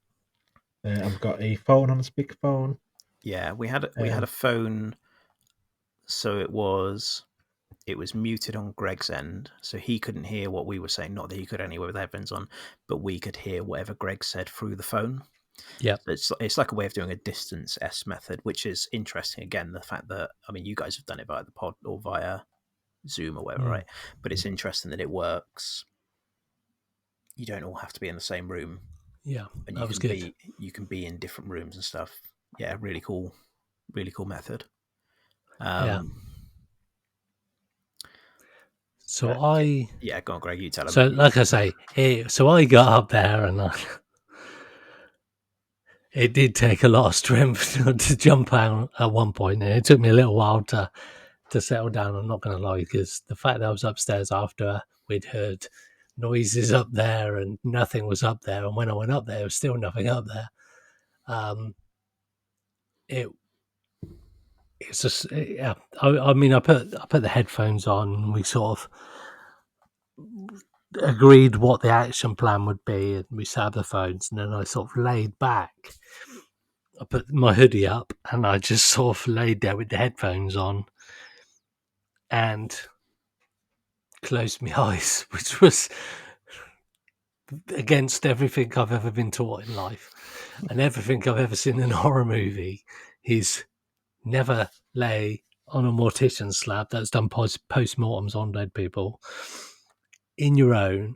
I've got a phone on a speakerphone. Yeah, we had a phone, so it was muted on Greg's end, so he couldn't hear what we were saying. Not that he could anyway with headphones on, but we could hear whatever Greg said through the phone. Yeah, it's like a way of doing a distance S method, which is interesting. Again, the fact that, I mean, you guys have done it via the pod or via Zoom or whatever, right? But it's interesting that it works. You don't all have to be in the same room. Yeah, and that was good. You can be in different rooms and stuff. Yeah, really cool method. So go on, Greg, you tell him. So, like I say, so I got up there, and it did take a lot of strength to jump out at one point, and it took me a little while to settle down. I'm not going to lie, because the fact that I was upstairs after we'd heard noises up there and nothing was up there, and when I went up there, there was still nothing up there. It's just, I mean, I put the headphones on, and we sort of agreed what the action plan would be, and we set up the phones, and then I sort of laid back I put my hoodie up and I just sort of laid there with the headphones on and closed my eyes, which was against everything I've ever been taught in life and everything I've ever seen in a horror movie is never lay on a mortician slab that's done post-mortems on dead people on your own,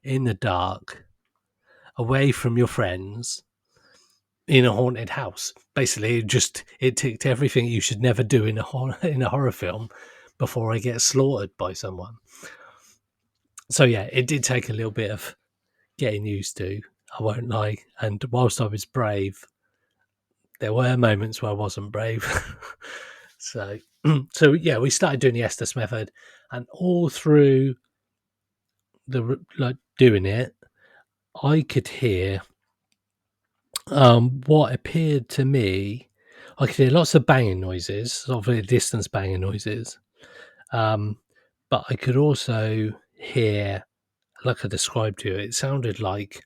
in the dark, away from your friends, in a haunted house. Basically, it ticked everything you should never do in a horror film before I get slaughtered by someone. So yeah, it did take a little bit of getting used to, I won't lie. And whilst I was brave, there were moments where I wasn't brave. So yeah, we started doing the Estes method, and all through doing it, I could hear what appeared to me. I could hear lots of banging noises, sort of distance banging noises. But I could also hear, like I described to you, it sounded like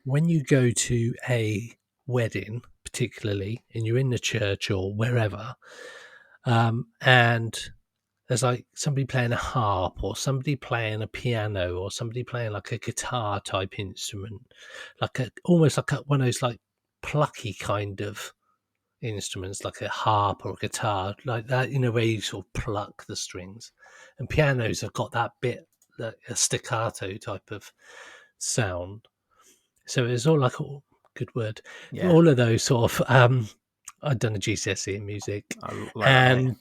when you go to a wedding, particularly, and you're in the church or wherever, and there's like somebody playing a harp or somebody playing a piano or somebody playing like a guitar type instrument, almost like one of those like plucky kind of instruments, like a harp or a guitar, like that, where you sort of pluck the strings. And pianos have got that bit, like a staccato type of sound. So it's all like, oh, good word. Yeah. All of those sort of, I'd done a GCSE in music, and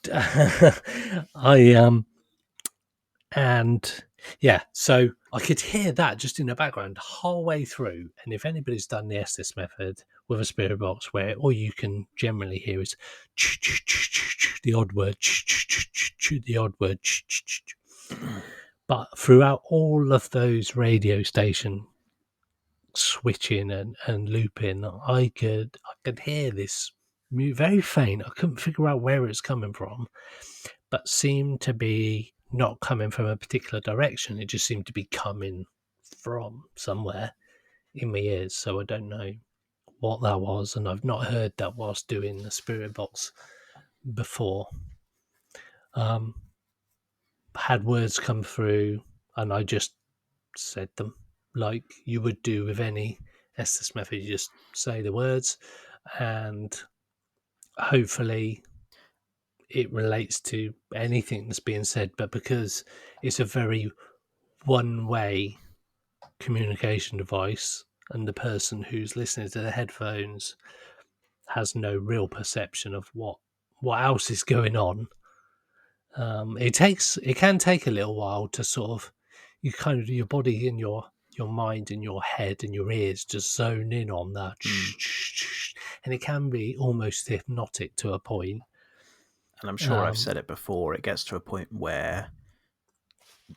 and yeah, so I could hear that just in the background the whole way through. And if anybody's done the Estes method with a spirit box, where all you can generally hear is the odd word, the odd word, but throughout all of those radio station switching and looping, I could hear this very faint. I couldn't figure out where it's coming from, but seemed to be not coming from a particular direction. It just seemed to be coming from somewhere in my ears. So I don't know what that was, and I've not heard that whilst doing the spirit box before. Had words come through, and I just said them like you would do with any Estes method. You just say the words, and hopefully it relates to anything that's being said. But because it's a very one-way communication device, and the person who's listening to the headphones has no real perception of what else is going on, it can take a little while to sort of, your body and your mind and your head and your ears just zone in on that, and it can be almost hypnotic to a point. And I'm sure I've said it before, it gets to a point where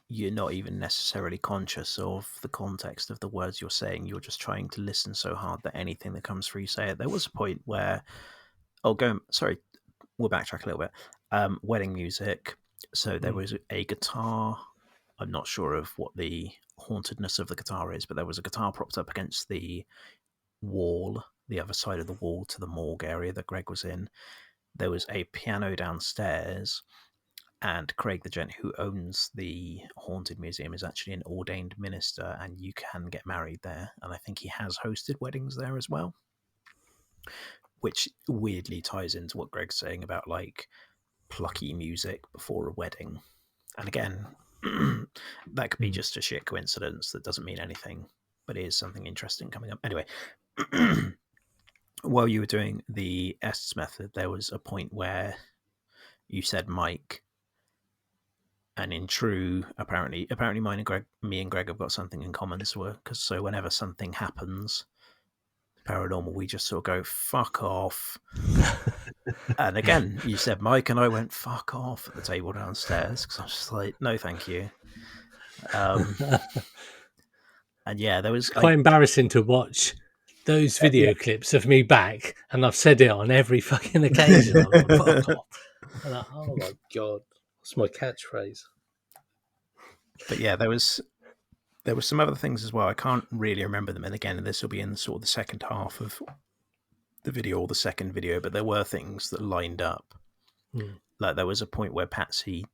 you're not even necessarily conscious of the context of the words you're saying. You're just trying to listen so hard that anything that comes through, you say it. There was a point where, we'll backtrack a little bit. Wedding music. So there was a guitar. I'm not sure of what the hauntedness of the guitar is, but there was a guitar propped up against the wall, the other side of the wall to the morgue area that Greg was in. There was a piano downstairs, and Craig, the gent who owns the Haunted Museum, is actually an ordained minister, and you can get married there. And I think he has hosted weddings there as well, which weirdly ties into what Greg's saying about like plucky music before a wedding. And again, that could be just a shit coincidence that doesn't mean anything, but it is something interesting coming up. Anyway, while you were doing the Estes method, there was a point where you said Mike, and in true, apparently me and Greg have got something in common. So whenever something happens paranormal, we just sort of go, fuck off. And again, you said Mike, and I went, fuck off at the table downstairs, because I'm just like, no, thank you. And yeah, there was quite embarrassing to watch those video clips of me back, and I've said it on every fucking occasion. I'm like, fuck off. I'm like, oh my god, what's my catchphrase? But yeah, there was some other things as well. I can't really remember them, and again, this will be in sort of the second half of video or the second video, but there were things that lined up. Like there was a point where Patsy,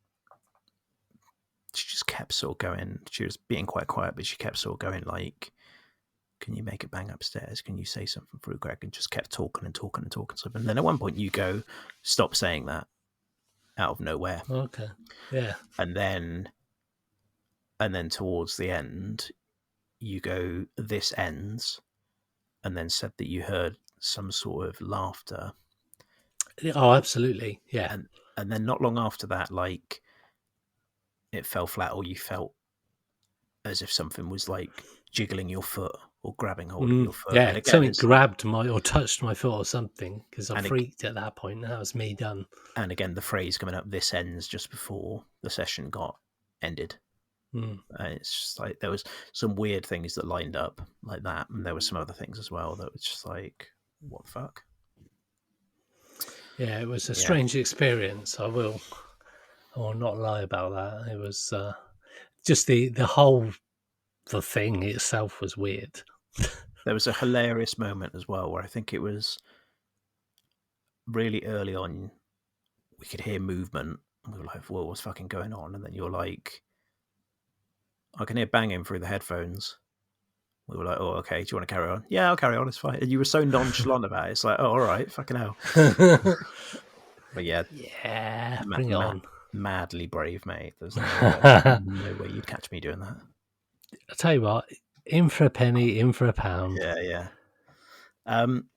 she just kept sort of going. She was being quite quiet, but she kept sort of going like, "Can you make a bang upstairs? Can you say something through Greg?" And just kept talking and talking and talking stuff. And then at one point you go, "Stop saying that," out of nowhere. Okay. Yeah. And then towards the end, you go, "This ends," and then said that you heard some sort of laughter. Oh, absolutely. Yeah. And then not long after that, like it fell flat, or you felt as if something was like jiggling your foot or grabbing hold of your foot. Yeah, and again, something grabbed or touched my foot or something, because I freaked at that point. That was me done. And again, the phrase coming up, "This ends," just before the session got ended. And it's just like there was some weird things that lined up like that, and there were some other things as well that was just like, what the fuck? Yeah, it was a strange experience. I will not lie about that. It was just the thing itself was weird. There was a hilarious moment as well where I think it was really early on. We could hear movement, and we were like, "Whoa, what's fucking going on?" And then you're like, "I can hear banging through the headphones." We were like, "Oh, okay. Do you want to carry on?" "Yeah, I'll carry on. It's fine." And you were so nonchalant about it. It's like, "Oh, all right, fucking hell." But yeah, bring it on. Madly brave, mate. There's no way you'd catch me doing that. I tell you what, in for a penny, in for a pound. Yeah. On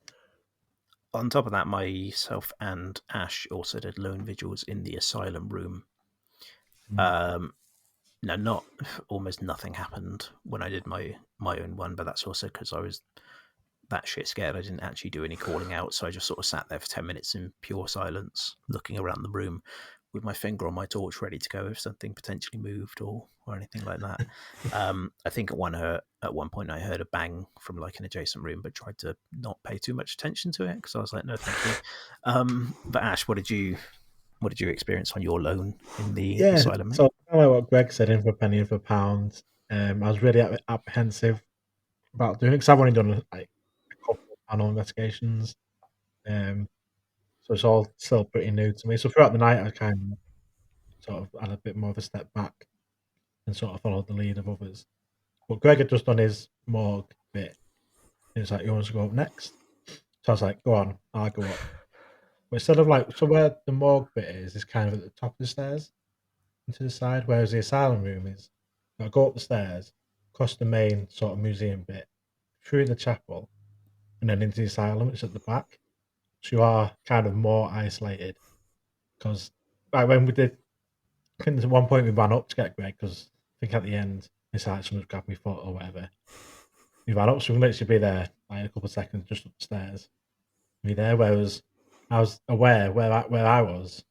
top of that, myself and Ash also did lone vigils in the asylum room. No, almost nothing happened when I did my own one, but that's also because I was that shit scared. I didn't actually do any calling out, so I just sort of sat there for 10 minutes in pure silence, looking around the room with my finger on my torch, ready to go if something potentially moved or anything like that. I think at one point I heard a bang from like an adjacent room, but tried to not pay too much attention to it because I was like, no, thank you. But Ash, what did you experience on your lone in the asylum? So I know what Greg said, in for a penny, in for a pound. I was really apprehensive about doing it because I've only done like a couple of panel investigations. So it's all still pretty new to me. So throughout the night, I kind of sort of had a bit more of a step back and sort of followed the lead of others. But Greg had just done his morgue bit. He was like, "You want us to go up next?" So I was like, "Go on, I'll go up." But instead of like, so where the morgue bit is kind of at the top of the stairs and to the side, whereas the asylum room is, I go up the stairs, across the main sort of museum bit, through the chapel, and then into the asylum. It's at the back. So you are kind of more isolated. Because like when we did, I think at one point we ran up to get Greg, because I think at the end, it's like someone's grabbed my foot or whatever. We ran up, so we can literally be there like in a couple of seconds, just upstairs. Be there, whereas I was aware where I was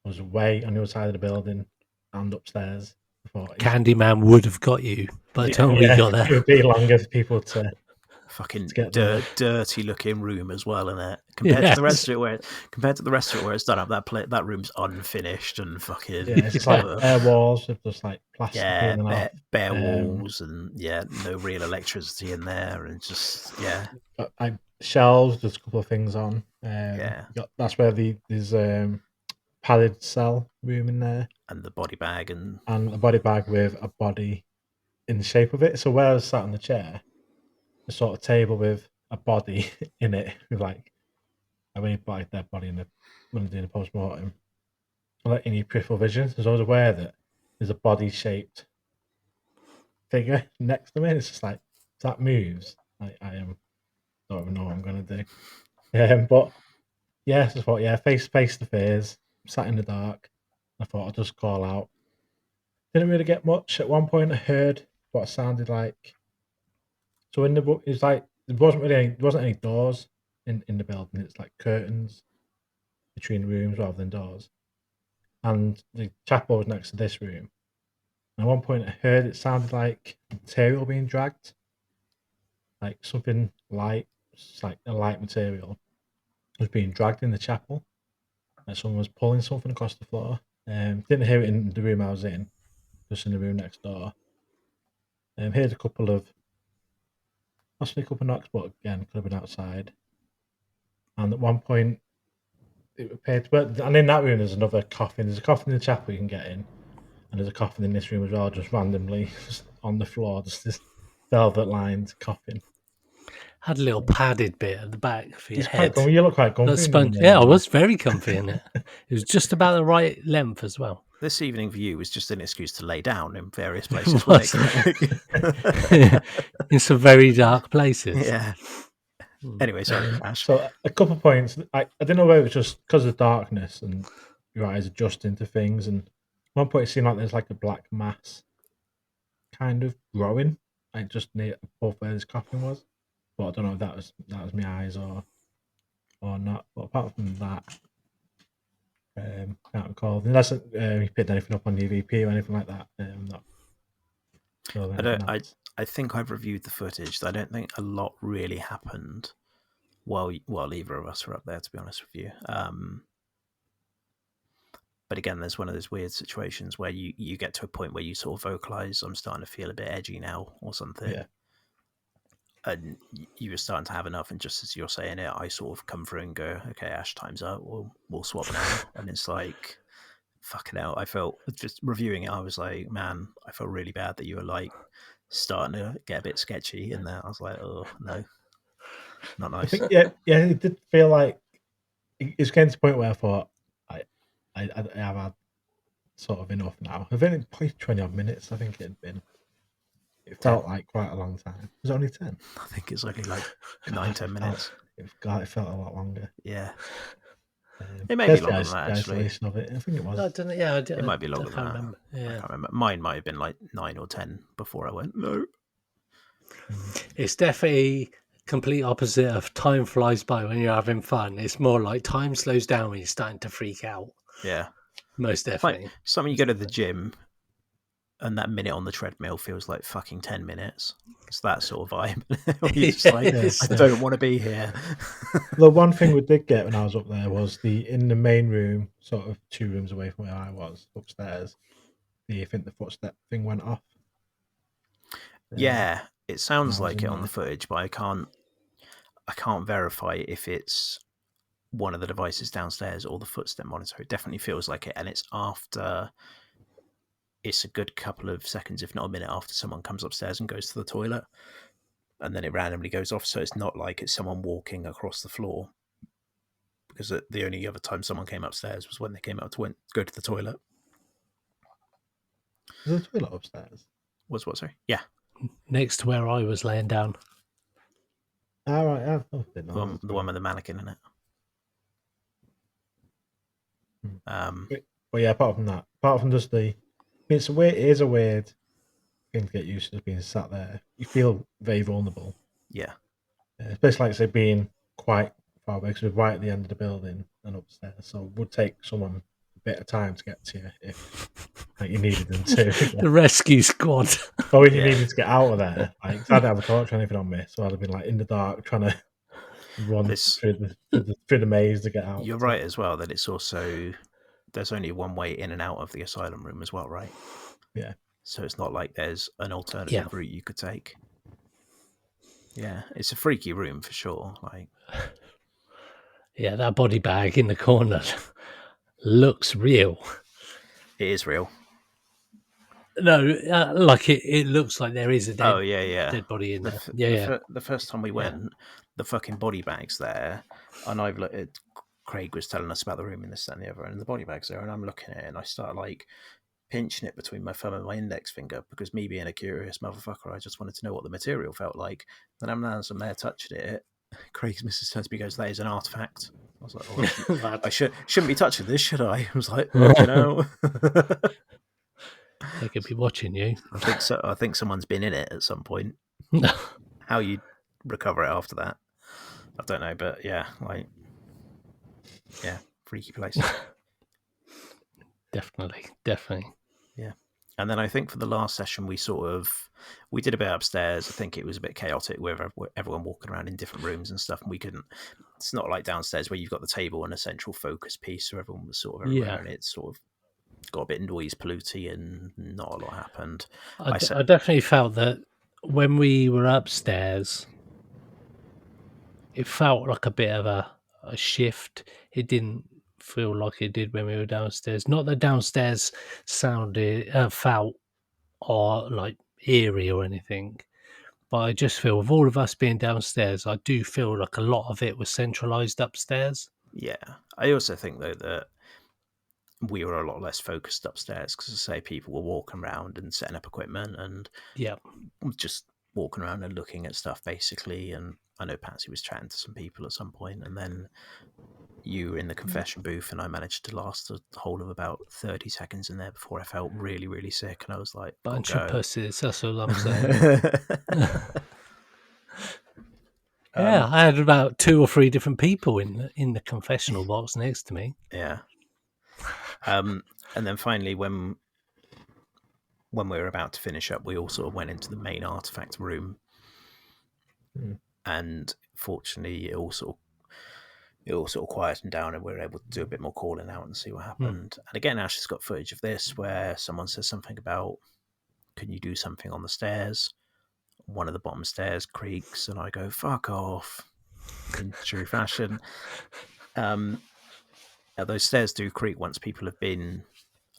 way on the other side of the building and upstairs. Candyman would have got you by the time we got there. It would be longer for people to fucking get dirty looking room as well, isn't it? Compared to the rest of it, where it's done up, that room's unfinished and fucking it's just like bare walls with just like plastic bare walls and no real electricity in there, and just shelves, there's a couple of things on. That's where there's padded cell room in there, and the body bag and a body bag with a body in the shape of it. So where I was sat on the chair, a sort of table with a body in it, with like a really dead body in when I'm doing a post-mortem. Like in your peripheral vision, so I was aware that there's a body-shaped figure next to me. It's just like, if that moves, I don't even know what I'm gonna do. But I thought, face the fears. Sat in the dark. I thought I'd just call out. Didn't really get much. At one point, I heard what sounded like. So in the book, it's like there wasn't any doors in the building. It's like curtains between rooms rather than doors. And the chapel was next to this room. And at one point, I heard it sounded like material being dragged, like something light, like a light material, was being dragged in the chapel. Like someone was pulling something across the floor. Didn't hear it in the room I was in, just in the room next door. Heard possibly a couple of knocks, but again, could have been outside. And at one point, it appeared. But and in that room, there's another coffin. There's a coffin in the chapel you can get in, and there's a coffin in this room as well, just randomly just on the floor, just this velvet-lined coffin. Had a little padded bit at the back for your head. You look quite comfy. I was very comfy in it. It was just about the right length as well. This evening for you was just an excuse to lay down in various places, wasn't it? In some very dark places. Yeah. Anyway, sorry, Ash. So a couple of points. I didn't know whether it was just because of darkness and your eyes adjusting to things. And at one point, it seemed like there's like a black mass kind of growing, like just near above where this coffin was. But I don't know if that was my eyes or not. But apart from that, can't recall. Unless you picked anything up on the EVP or anything like that. Not sure I think I've reviewed the footage. I don't think a lot really happened while either of us were up there, to be honest with you. But again, there's one of those weird situations where you get to a point where you sort of vocalize, I'm starting to feel a bit edgy now or something. Yeah. And you were starting to have enough, and just as you're saying it, I sort of come through and go, okay, Ash, time's up, we'll swap now. And it's like, fucking hell, I felt, just reviewing it, I was like, man, I feel really bad that you were like starting to get a bit sketchy in there. I was like, oh no, not nice. I think, yeah, it did feel like it's getting to the point where I thought I have had sort of enough now. I've been probably 20 odd minutes. I think it had been. It felt like quite a long time. It was only 10. I think it's only like 9-10 minutes. It felt a lot longer. Yeah. It may be longer than that, actually. actually. Of it. I think it was. I don't know. Yeah, it might be longer than that. Remember. Yeah. I can't remember. Mine might have been like 9 or 10 before I went, no. It's definitely complete opposite of time flies by when you're having fun. It's more like time slows down when you're starting to freak out. Yeah. Most definitely. Like, something you go to the gym and that minute on the treadmill feels like fucking 10 minutes. It's that sort of vibe. You're just like, I don't want to be here. The one thing we did get when I was up there was in the main room, sort of 2 rooms away from where I was, upstairs, I think the footstep thing went off. Yeah, it sounds like it on the footage, but I can't verify if it's one of the devices downstairs or the footstep monitor. It definitely feels like it, and it's a good couple of seconds, if not a minute, after someone comes upstairs and goes to the toilet, and then it randomly goes off. So it's not like it's someone walking across the floor, because the only other time someone came upstairs was when they came out to go to the toilet. Is the toilet upstairs? Was what, sorry? Yeah. Next to where I was laying down. All right, yeah. The one with the mannequin in it. But yeah, apart from just it is a weird thing to get used to, being sat there. You feel very vulnerable. Yeah. Especially, like, say, being quite far away, because we're right at the end of the building and upstairs. So it would take someone a bit of time to get to you if you needed them to. The rescue squad. Or if you needed to get out of there. Like, I didn't have a torch or anything on me, so I'd have been like in the dark trying to run through the maze to get out. You're right as well that it's also, there's only one way in and out of the asylum room as well, right? Yeah. So it's not like there's an alternative route you could take. Yeah, it's a freaky room for sure. Like, yeah, that body bag in the corner looks real. It is real. No, like it looks like there is a dead body in there. The first time we went, the fucking body bag's there, and I've looked at, Craig was telling us about the room and this, that, and the other, and the body bag's there, and I'm looking at it, and I start like pinching it between my thumb and my index finger, because me being a curious motherfucker, I just wanted to know what the material felt like. Then as I'm there touching it, Craig's Mrs. Tursby goes, "That is an artifact." I was like, "Oh, I shouldn't be touching this, should I?" I was like, "Oh, you know." They could be watching you. I think so. I think someone's been in it at some point. How you recover it after that, I don't know. But freaky place. Definitely. Yeah. And then I think for the last session, we did a bit upstairs. I think it was a bit chaotic with everyone walking around in different rooms and stuff. And we couldn't, it's not like downstairs where you've got the table and a central focus piece, so everyone was sort of everywhere, and it's sort of got a bit noise polluty and not a lot happened. I definitely felt that when we were upstairs, it felt like a bit of a a shift. It didn't feel like it did when we were downstairs. Not that downstairs felt or like eerie or anything, but I just feel with all of us being downstairs, I do feel like a lot of it was centralized upstairs. Yeah. I also think, though, that we were a lot less focused upstairs because, as I say, people were walking around and setting up equipment and just walking around and looking at stuff, basically. And I know Patsy was chatting to some people at some point, and then you were in the confession booth, and I managed to last the whole of about 30 seconds in there before I felt really, really sick, and I was like, bunch of pussies, that's all I'm saying. Yeah, I had about 2 or 3 different people in the confessional box next to me. Yeah. And then finally, when we were about to finish up, we all sort of went into the main artifact room, and fortunately, it all sort of quietened down, and we were able to do a bit more calling out and see what happened. And again, Ash has got footage of this where someone says something about, "Can you do something on the stairs?" One of the bottom stairs creaks, and I go, "Fuck off," in true fashion. Those stairs do creak once people have been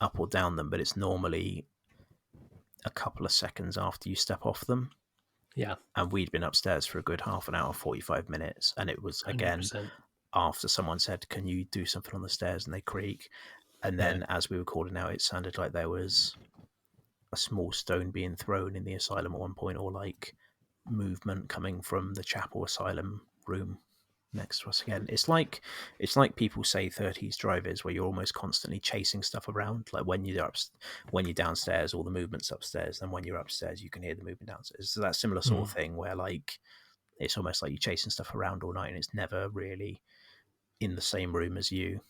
up or down them, but it's normally a couple of seconds after you step off them. Yeah. And we'd been upstairs for a good half an hour, 45 minutes. And it was, again, 100%. After someone said, "Can you do something on the stairs?" and they creak. And then as we were calling out, it sounded like there was a small stone being thrown in the asylum at one point, or like movement coming from the chapel asylum room next to us again. It's like people say 30s drive is, where you're almost constantly chasing stuff around. Like when you're downstairs, all the movement's upstairs, and when you're upstairs, you can hear the movement downstairs. So that similar sort of thing, where like it's almost like you're chasing stuff around all night, and it's never really in the same room as you.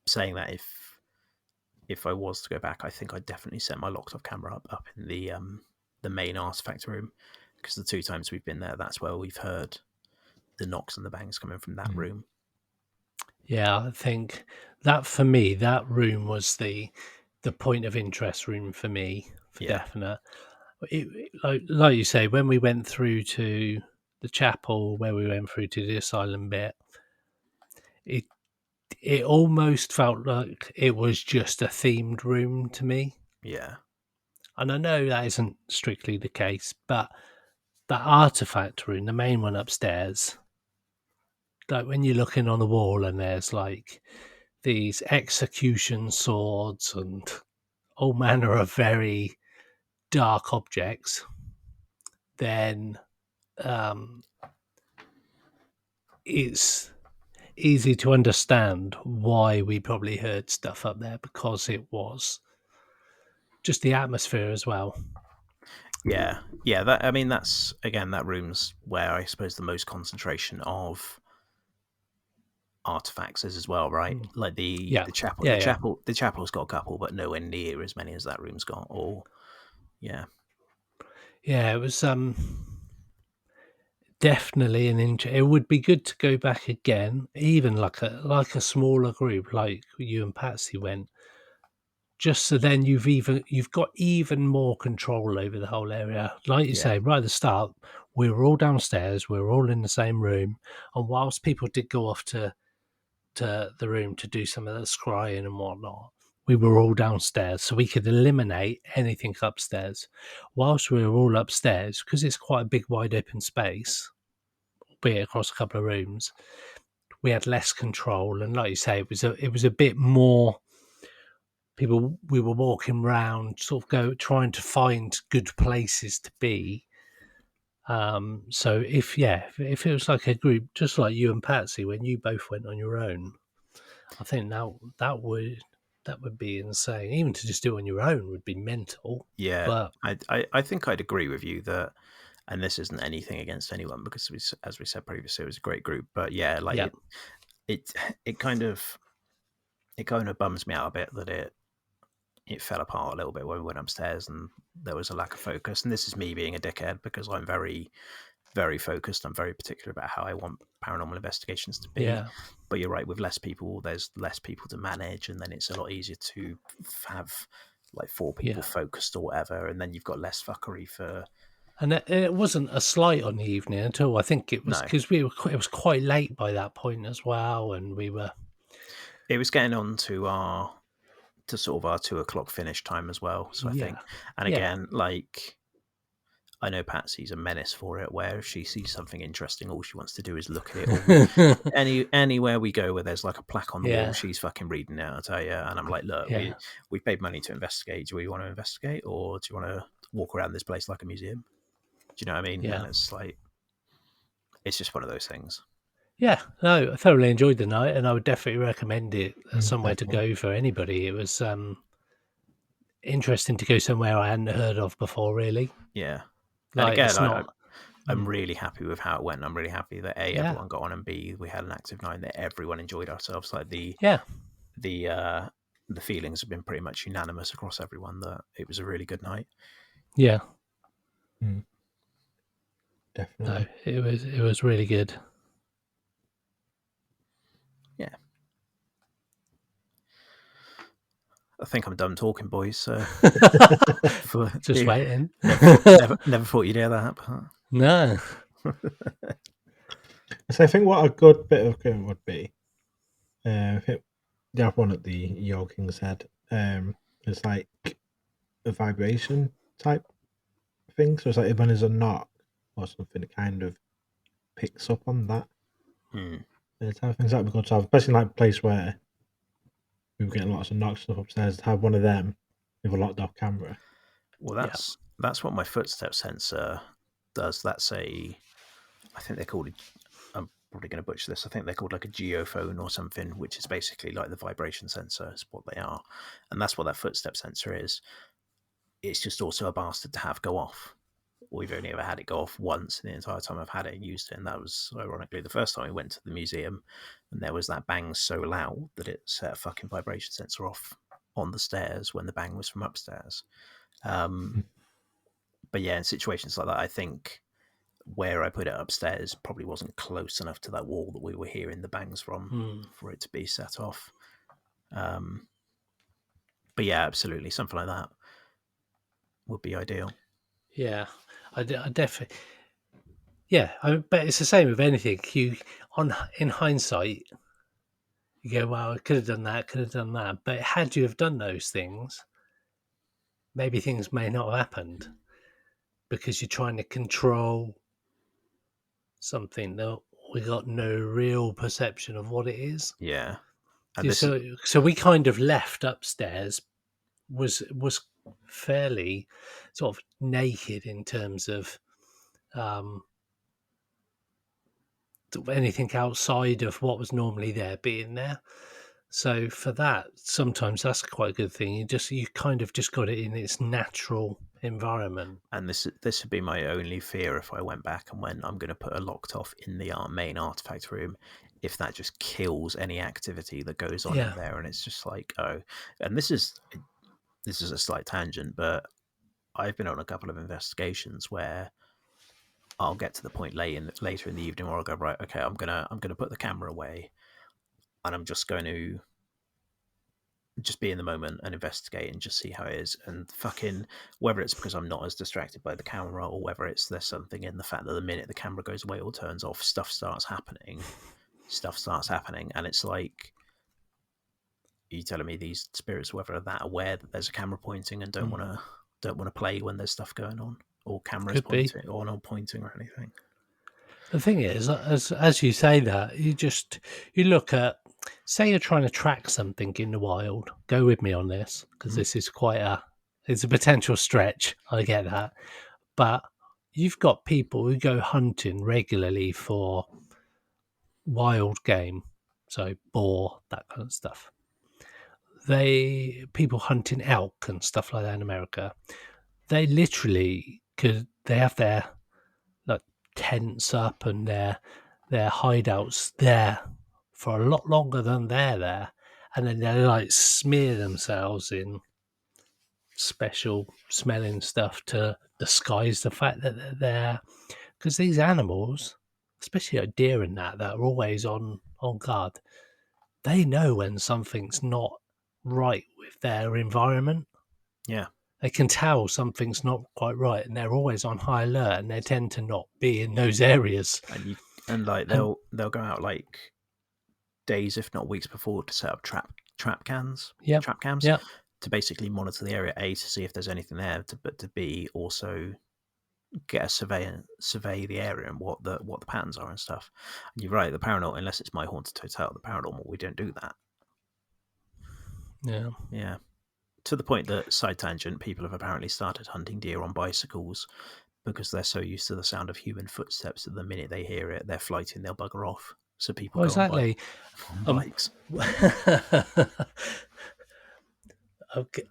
Saying that, if I was to go back, I think I'd definitely set my locked off camera up in the main artifact room, because the 2 times we've been there, that's where we've heard the knocks and the bangs coming from that room. Yeah, I think that for me, that room was the point of interest room for me, for definite. Like you say, when we went through to the chapel, where we went through to the asylum bit, it almost felt like it was just a themed room to me. Yeah. And I know that isn't strictly the case, but that artifact room, the main one upstairs, like when you're looking on the wall and there's like these execution swords and all manner of very dark objects, then it's easy to understand why we probably heard stuff up there, because it was just the atmosphere as well. Yeah. That's, again, that room's where I suppose the most concentration of artifacts is as well, right? Like the chapel. The chapel's got a couple, but nowhere near as many as that room's got. It was definitely it would be good to go back again, even like a smaller group, like you and Patsy went, just so then you've got even more control over the whole area. Like you say, right at the start, we were all downstairs, we were all in the same room, and whilst people did go off to the room to do some of the scrying and whatnot, we were all downstairs, so we could eliminate anything upstairs. Whilst we were all upstairs, because it's quite a big wide open space, be it across a couple of rooms, we had less control. And like you say, it was a bit more people. We were walking around, sort of trying to find good places to be. So if it was like a group, just like you and Patsy, when you both went on your own, I think that would be insane. Even to just do it on your own would be mental. Yeah, but I think I'd agree with you that, and this isn't anything against anyone, because as we said previously, it was a great group. But it kind of bums me out a bit that it fell apart a little bit when we went upstairs and there was a lack of focus. And this is me being a dickhead, because I'm very, very focused. I'm very particular about how I want paranormal investigations to be. Yeah. But you're right, with less people, there's less people to manage, and then it's a lot easier to have like 4 people focused or whatever, and then you've got less fuckery for And it wasn't a slight on the evening at all. I think it was No. because it was quite late by that point as well, and we were. It was getting on to sort of our 2:00 finish time as well. So I think, and again, like, I know Patsy's a menace for it, where if she sees something interesting, all she wants to do is look at it. Or anywhere we go where there's like a plaque on the wall, she's fucking reading it, I'll tell you. And I'm like, look, we paid money to investigate. Do we want to investigate, or do you want to walk around this place like a museum? Do you know what I mean? Yeah. And it's like, it's just one of those things. Yeah, no, I thoroughly enjoyed the night, and I would definitely recommend it as somewhere to go for anybody. It was interesting to go somewhere I hadn't heard of before, really. Yeah. Like, and again, I'm really happy with how it went. I'm really happy that everyone got on, and B, we had an active night, and that everyone enjoyed ourselves. Like the feelings have been pretty much unanimous across everyone that it was a really good night. Yeah. Definitely. No, it was really good. Yeah. I think I'm done talking, boys. So just waiting. Never thought you'd hear that. But... No. So I think what a good bit of it would be, the other one at the Yo King said, is like a vibration type thing. So it's like when there's a knock or something, it kind of picks up on that. The type of things that would be good to have, especially like a place where we were getting lots of knocks stuff upstairs, to have one of them with a locked off camera. Well, that's what my footstep sensor does. I think they're called, I'm probably going to butcher this, I think they're called like a geophone or something, which is basically like the vibration sensor is what they are. And that's what that footstep sensor is. It's just also a bastard to have go off. We've only ever had it go off once in the entire time I've had it and used it, and that was ironically the first time we went to the museum, and there was that bang so loud that it set a fucking vibration sensor off on the stairs when the bang was from upstairs. But yeah, in situations like that, I think where I put it upstairs probably wasn't close enough to that wall that we were hearing the bangs from for it to be set off. But yeah, absolutely, something like that would be ideal. Yeah, I definitely. Yeah, but it's the same with anything. In hindsight, you go, "Well, I could have done that." But had you have done those things, maybe things may not have happened because you're trying to control something that we got no real perception of what it is. Yeah. So we kind of left upstairs was fairly sort of naked in terms of anything outside of what was normally there being there. So for that, sometimes that's quite a good thing. You kind of just got it in its natural environment. And this would be my only fear if I went back and went, I'm going to put a locked off in the main artifact room, if that just kills any activity that goes on in there. And it's just like, and this is a slight tangent, but I've been on a couple of investigations where I'll get to the point later in the evening where I'll go, right, okay, I'm gonna put the camera away, and I'm just going to just be in the moment and investigate and just see how it is. And fucking, whether it's because I'm not as distracted by the camera or whether it's there's something in the fact that the minute the camera goes away or turns off, stuff starts happening, and it's like, are you telling me these spirits, whether are that aware that there's a camera pointing and don't want to play when there's stuff going on, or cameras pointing or not pointing or anything? The thing is, as you say that, you look at, say you're trying to track something in the wild. Go with me on this, because this is it's a potential stretch. I get that. But you've got people who go hunting regularly for wild game, so boar, that kind of stuff. People hunting elk and stuff like that in America, they literally they have their tents up and their hideouts there for a lot longer than they're there, and then they like smear themselves in special smelling stuff to disguise the fact that they're there, because these animals, especially like deer and that are always on guard, they know when something's not right with their environment. Yeah. They can tell something's not quite right, and they're always on high alert, and they tend to not be in those areas. And they'll go out like days, if not weeks before, to set up trap cams to basically monitor the area, A, to see if there's anything there, but to B, also get a survey the area and what the patterns are and stuff. And you're right, the paranormal, unless it's my haunted hotel, the paranormal, we don't do that. Yeah. To the point that, side tangent, people have apparently started hunting deer on bicycles because they're so used to the sound of human footsteps that the minute they hear it, they're flighting, they'll bugger off. So people go exactly on bikes. Okay.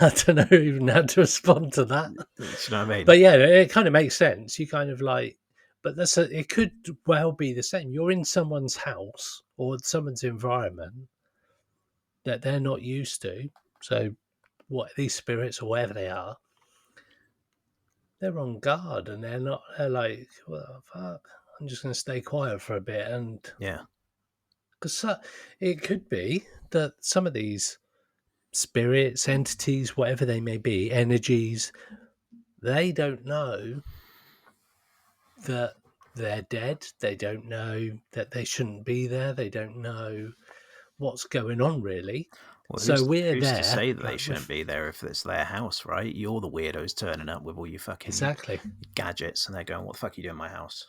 I don't know even how to respond to that. You know what I mean? But yeah, it kind of makes sense. You kind of like, but it could well be the same. You're in someone's house or someone's environment that they're not used to. So what these spirits or whatever they are, they're on guard and they're like, well, fuck, I'm just going to stay quiet for a bit. And because it could be that some of these spirits, entities, whatever they may be, energies, they don't know that they're dead. They don't know that they shouldn't be there. They don't know what's going on, really. Well, so we're who's there. To say that they shouldn't be there if it's their house, right? You're the weirdos turning up with all your fucking gadgets, and they're going, "What the fuck are you doing in my house?"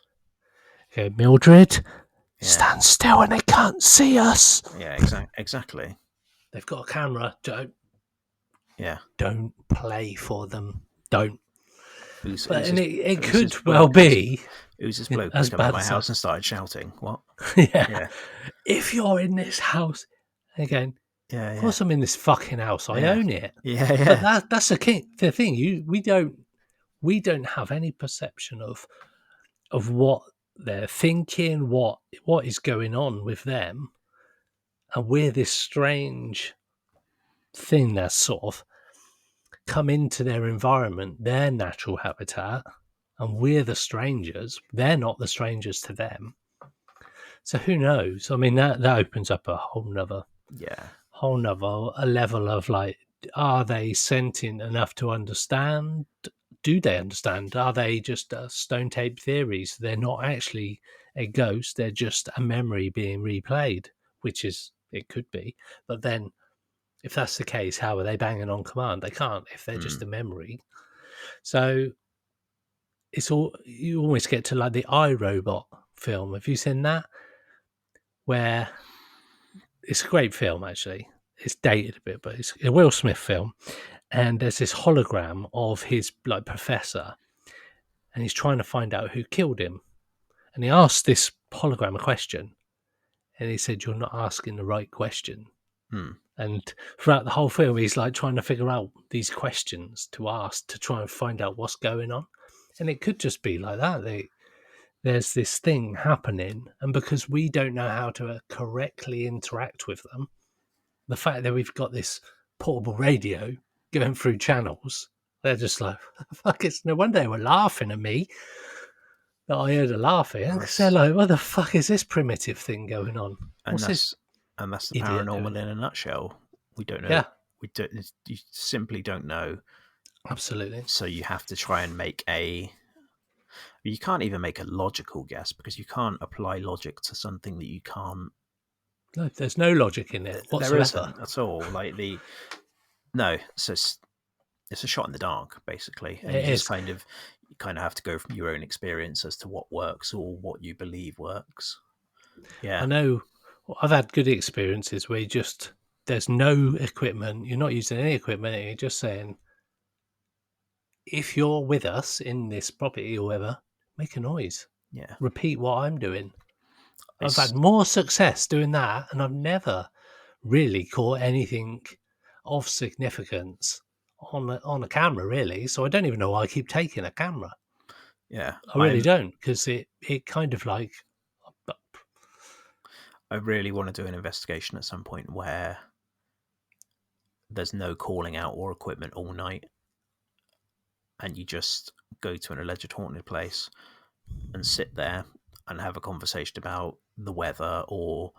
Okay, Mildred, stand still, and they can't see us. Yeah, exactly. They've got a camera. Don't play for them. Don't. It could well be. Who's this bloke who's come to my house and started shouting? What? Yeah. If you're in this house, again. Of course, I'm in this fucking house. I own it. Yeah. But that's the thing. We don't have any perception of what they're thinking, what is going on with them, and we're this strange thing that's sort of come into their environment, their natural habitat, and we're the strangers. They're not the strangers to them. So who knows? I mean, that opens up a whole nother a level of like, are they sentient enough to understand? Do they understand? Are they just stone tape theories? They're not actually a ghost. They're just a memory being replayed, which is, it could be. But then if that's the case, how are they banging on command? They can't if they're just a memory. So it's all, you almost get to like the iRobot film. Have you seen that? Where it's a great film, actually. It's dated a bit, but it's a Will Smith film. And there's this hologram of his like professor, and he's trying to find out who killed him. And he asked this hologram a question, and he said, "You're not asking the right question." And throughout the whole film, he's like trying to figure out these questions to ask to try and find out what's going on. And it could just be like that. There's this thing happening, and because we don't know how to correctly interact with them, the fact that we've got this portable radio going through channels, they're just like, fuck, it's no wonder they were laughing at me that I heard her laughing. Because they're like, what the fuck is this primitive thing going on? What's this? And that's the paranormal in a nutshell. We don't know. Yeah. You simply don't know. Absolutely. So you have to try and make you can't even make a logical guess, because you can't apply logic to something that you can't. No, there's no logic in it whatsoever. There isn't at all. So it's a shot in the dark, basically. And you kind of have to go from your own experience as to what works or what you believe works. Yeah. I know I've had good experiences where there's no equipment, you're not using any equipment, and you're just saying, if you're with us in this property or whatever, make a noise. Yeah. Repeat what I'm doing. I've had more success doing that, and I've never really caught anything of significance on a camera, really. So I don't even know why I keep taking a camera. Yeah. I really don't, because it kind of like... I really want to do an investigation at some point where there's no calling out or equipment all night, and you just go to an alleged haunted place and sit there and have a conversation about the weather or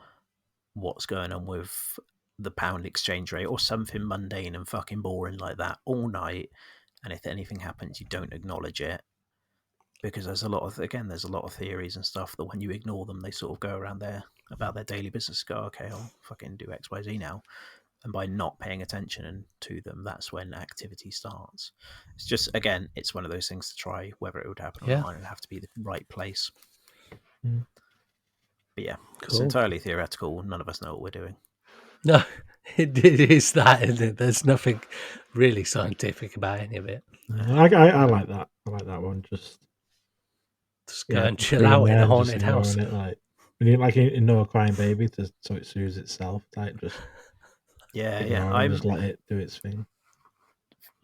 what's going on with the pound exchange rate or something mundane and fucking boring like that all night. And if anything happens, you don't acknowledge it. Because there's a lot of theories and stuff that when you ignore them, they sort of go around about their daily business, go, okay, I'll fucking do X, Y, Z now. And by not paying attention to them, that's when activity starts. It's just, again, it's one of those things to try. Whether it would happen or not, it would have to be the right place. Mm. But yeah, It's entirely theoretical. None of us know what we're doing. No, it is that, isn't it? There's nothing really scientific about any of it. I like that. I like that one. Just go and chill out in a haunted house. It, like when you ignore a crying baby so it soothes itself. Like just I just let it do its thing.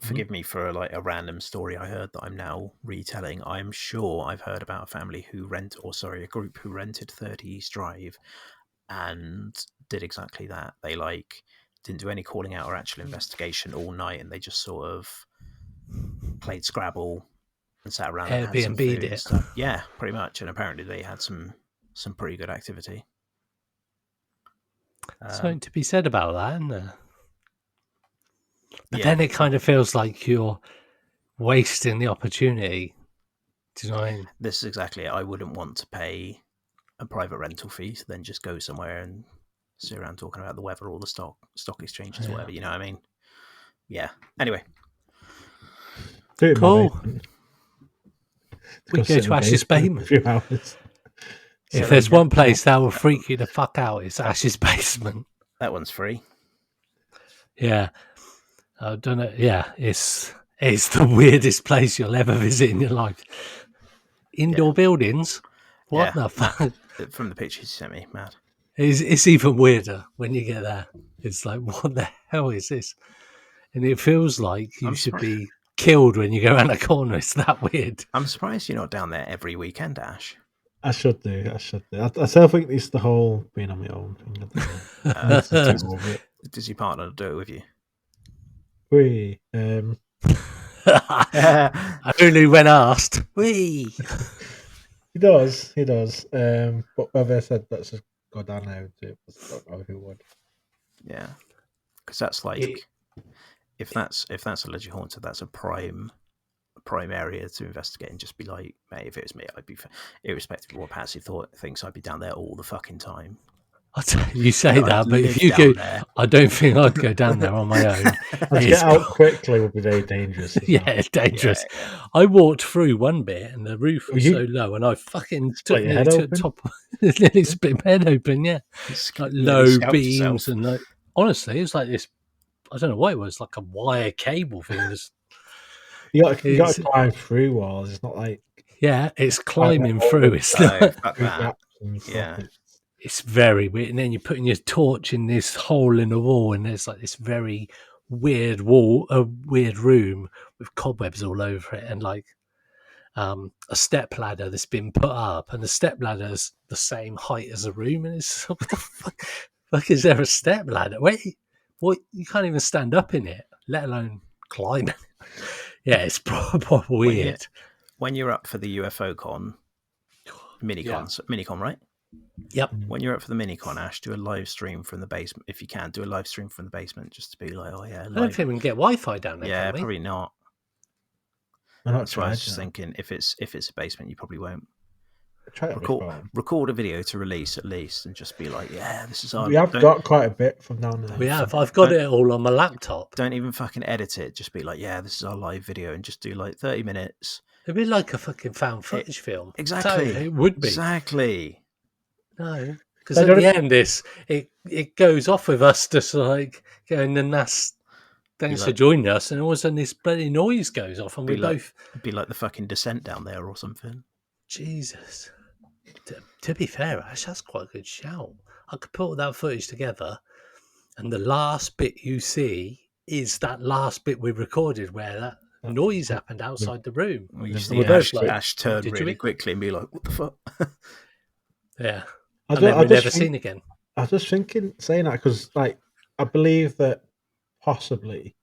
Forgive me for a random story I heard that I'm now retelling. I'm sure I've heard about a family a group who rented 30 East Drive and did exactly that. They didn't do any calling out or actual investigation all night, and they just sort of played Scrabble and sat around and had some food and stuff. Yeah, pretty much. And apparently they had some pretty good activity. Something to be said about that, isn't there? But then it kind of feels like you're wasting the opportunity. Do you know what I mean? This is exactly it. I wouldn't want to pay a private rental fee to then just go somewhere and sit around talking about the weather or the stock exchanges or whatever. You know what I mean? Yeah. Anyway. Cool. We go to Ash's basement. A few hours. If there's one place that will freak you the fuck out, it's Ash's basement. That one's free. Yeah. I don't know. Yeah, it's the weirdest place you'll ever visit in your life. Indoor buildings? What the fuck? From the pictures you sent me, mad. It's even weirder when you get there. It's like, what the hell is this? And it feels like you should be killed when you go around a corner. It's that weird. I'm surprised you're not down there every weekend, Ash. I should do. I still think it's the whole being on my own thing. Does your partner do it with you? Only when asked. He does. But whether I said let's just go down there and do it, I don't know who would. Yeah, because that's like if that's a legit haunted, that's a prime area to investigate and just be like, mate, if it was me, I'd be irrespective of what Patsy thinks, I'd be down there all the fucking time. You say that, but if you go, I don't think I'd go down there on my own. Get out quickly would be very dangerous. Yeah, dangerous. Yeah. I walked through one bit and the roof was so low, and I fucking took it to the top. Nearly split my head open. Yeah, like low beams and like. Honestly, it was like this. I don't know what it was, like a wire cable thing. You got to climb through walls. It's not like it's climbing through. It's not. Yeah. It's very weird. And then you're putting your torch in this hole in the wall, and there's like this very weird weird room with cobwebs all over it, and like a step ladder that's been put up, and the step ladder's the same height as the room. And it's what the fuck is there a step ladder? Wait, what? You can't even stand up in it, let alone climb it. Yeah, it's proper weird. When you're up for the UFO con, minicon, right? Yep. When you're up for the minicon, Ash, do a live stream from the basement. If you can, do a live stream from the basement just to be like, oh yeah. I don't think we can get Wi-Fi down there. Yeah, can we? Probably not. That's why I was just thinking, if it's a basement, you probably won't. Record a video to release at least, and just be like, yeah, this is our. We have got quite a bit from down there. We have. I've got it all on my laptop. Don't even fucking edit it. Just be like, yeah, this is our live video, and just do like 30 minutes. It'd be like a fucking found footage film. Exactly. It would be. Exactly. No, because at the end, it goes off with us just like going, and that's thanks for joining us, and all of a sudden this bloody noise goes off, and we both be like the fucking Descent down there or something. Jesus. To be fair, Ash, that's quite a good shout. I could put all that footage together, and the last bit you see is that last bit we recorded where that noise happened outside the room. Well, you see Ash turn really quickly and be like, what the fuck? Yeah. And then we're never seen again. I was just thinking, saying that, because like, I believe that possibly,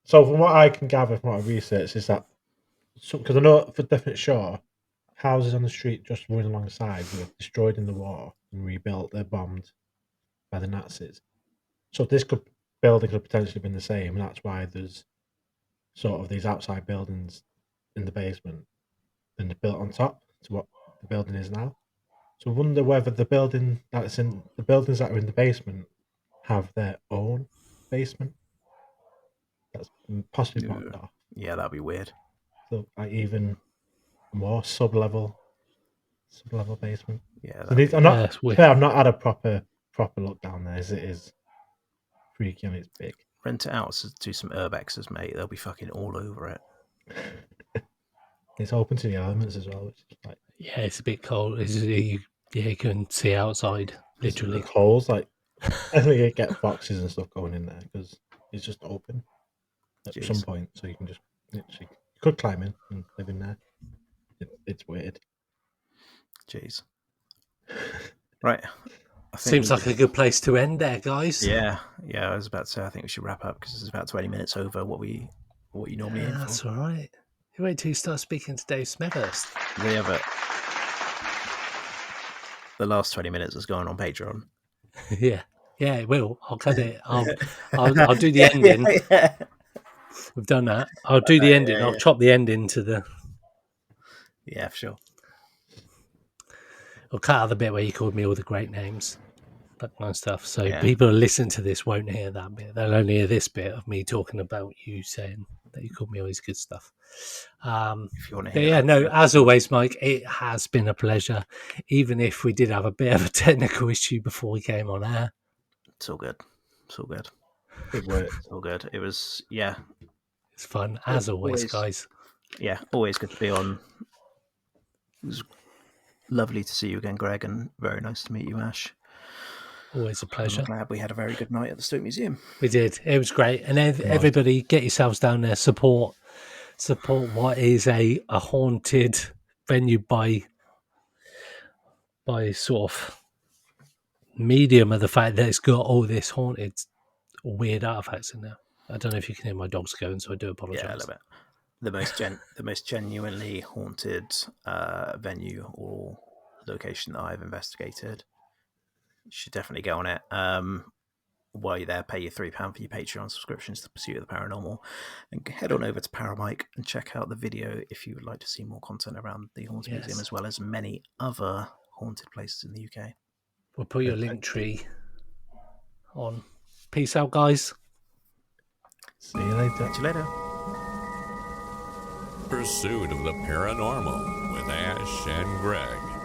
so from what I can gather from what I've researched is that, because I know for definite sure, houses on the street just running alongside were destroyed in the war and rebuilt, they're bombed. by the Nazis. So this building could potentially have been the same, and that's why there's sort of these outside buildings in the basement, and they're built on top to what the building is now. So I wonder whether the buildings that are in the basement have their own basement that's possibly blocked off. Yeah, that'd be weird. So like even more sub-level basement. Yeah, So I've not had a proper look down there, as it is freaky and it's big. Rent it out to some urbexers, mate. They'll be fucking all over it. It's open to the elements as well, which is like, yeah, it's a bit cold. You can see outside, literally. there's holes. Like, definitely you get foxes and stuff going in there because it's just open at some point, so you can just literally you could climb in and live in there. It's weird. Jeez. Right. Seems like a good place to end there, guys. Yeah. I was about to say I think we should wrap up because it's about 20 minutes over what you normally aim for. That's all right. You wait till you start speaking to Dave Smithers. Yeah, but the last 20 minutes is going on Patreon. Yeah, it will. I'll cut it. I'll do the ending. Yeah. We've done that. I'll do the ending. I'll chop the ending to the. Yeah, for sure. I'll cut out the bit where you called me all the great names, that kind of stuff. So people who listen to this won't hear that bit. They'll only hear this bit of me talking about you saying that you called me all this good stuff. If you want to hear as always, Mike, it has been a pleasure. Even if we did have a bit of a technical issue before we came on air. It's all good. It worked. It's all good. It was, It's fun, as always, guys. Yeah, always good to be on. It was lovely to see you again, Greg, and very nice to meet you, Ash. Always a pleasure. I'm glad we had a very good night at the Stoke Museum. We did. It was great. And everybody, get yourselves down there. Support what is a haunted venue by sort of medium of the fact that it's got all this haunted weird artifacts in there. I don't know if you can hear my dogs going, so I do apologise. Yeah, a little bit. The most genuinely haunted venue or location that I've investigated. You should definitely go on it. While you're there, pay your £3 for your Patreon subscriptions to Pursuit of the Paranormal, and head on over to Paramike and check out the video if you would like to see more content around the Haunted Museum, as well as many other haunted places in the UK. We'll put your link tree on. Peace out, guys. See you later. Catch you later. Pursuit of the Paranormal with Ash and Greg.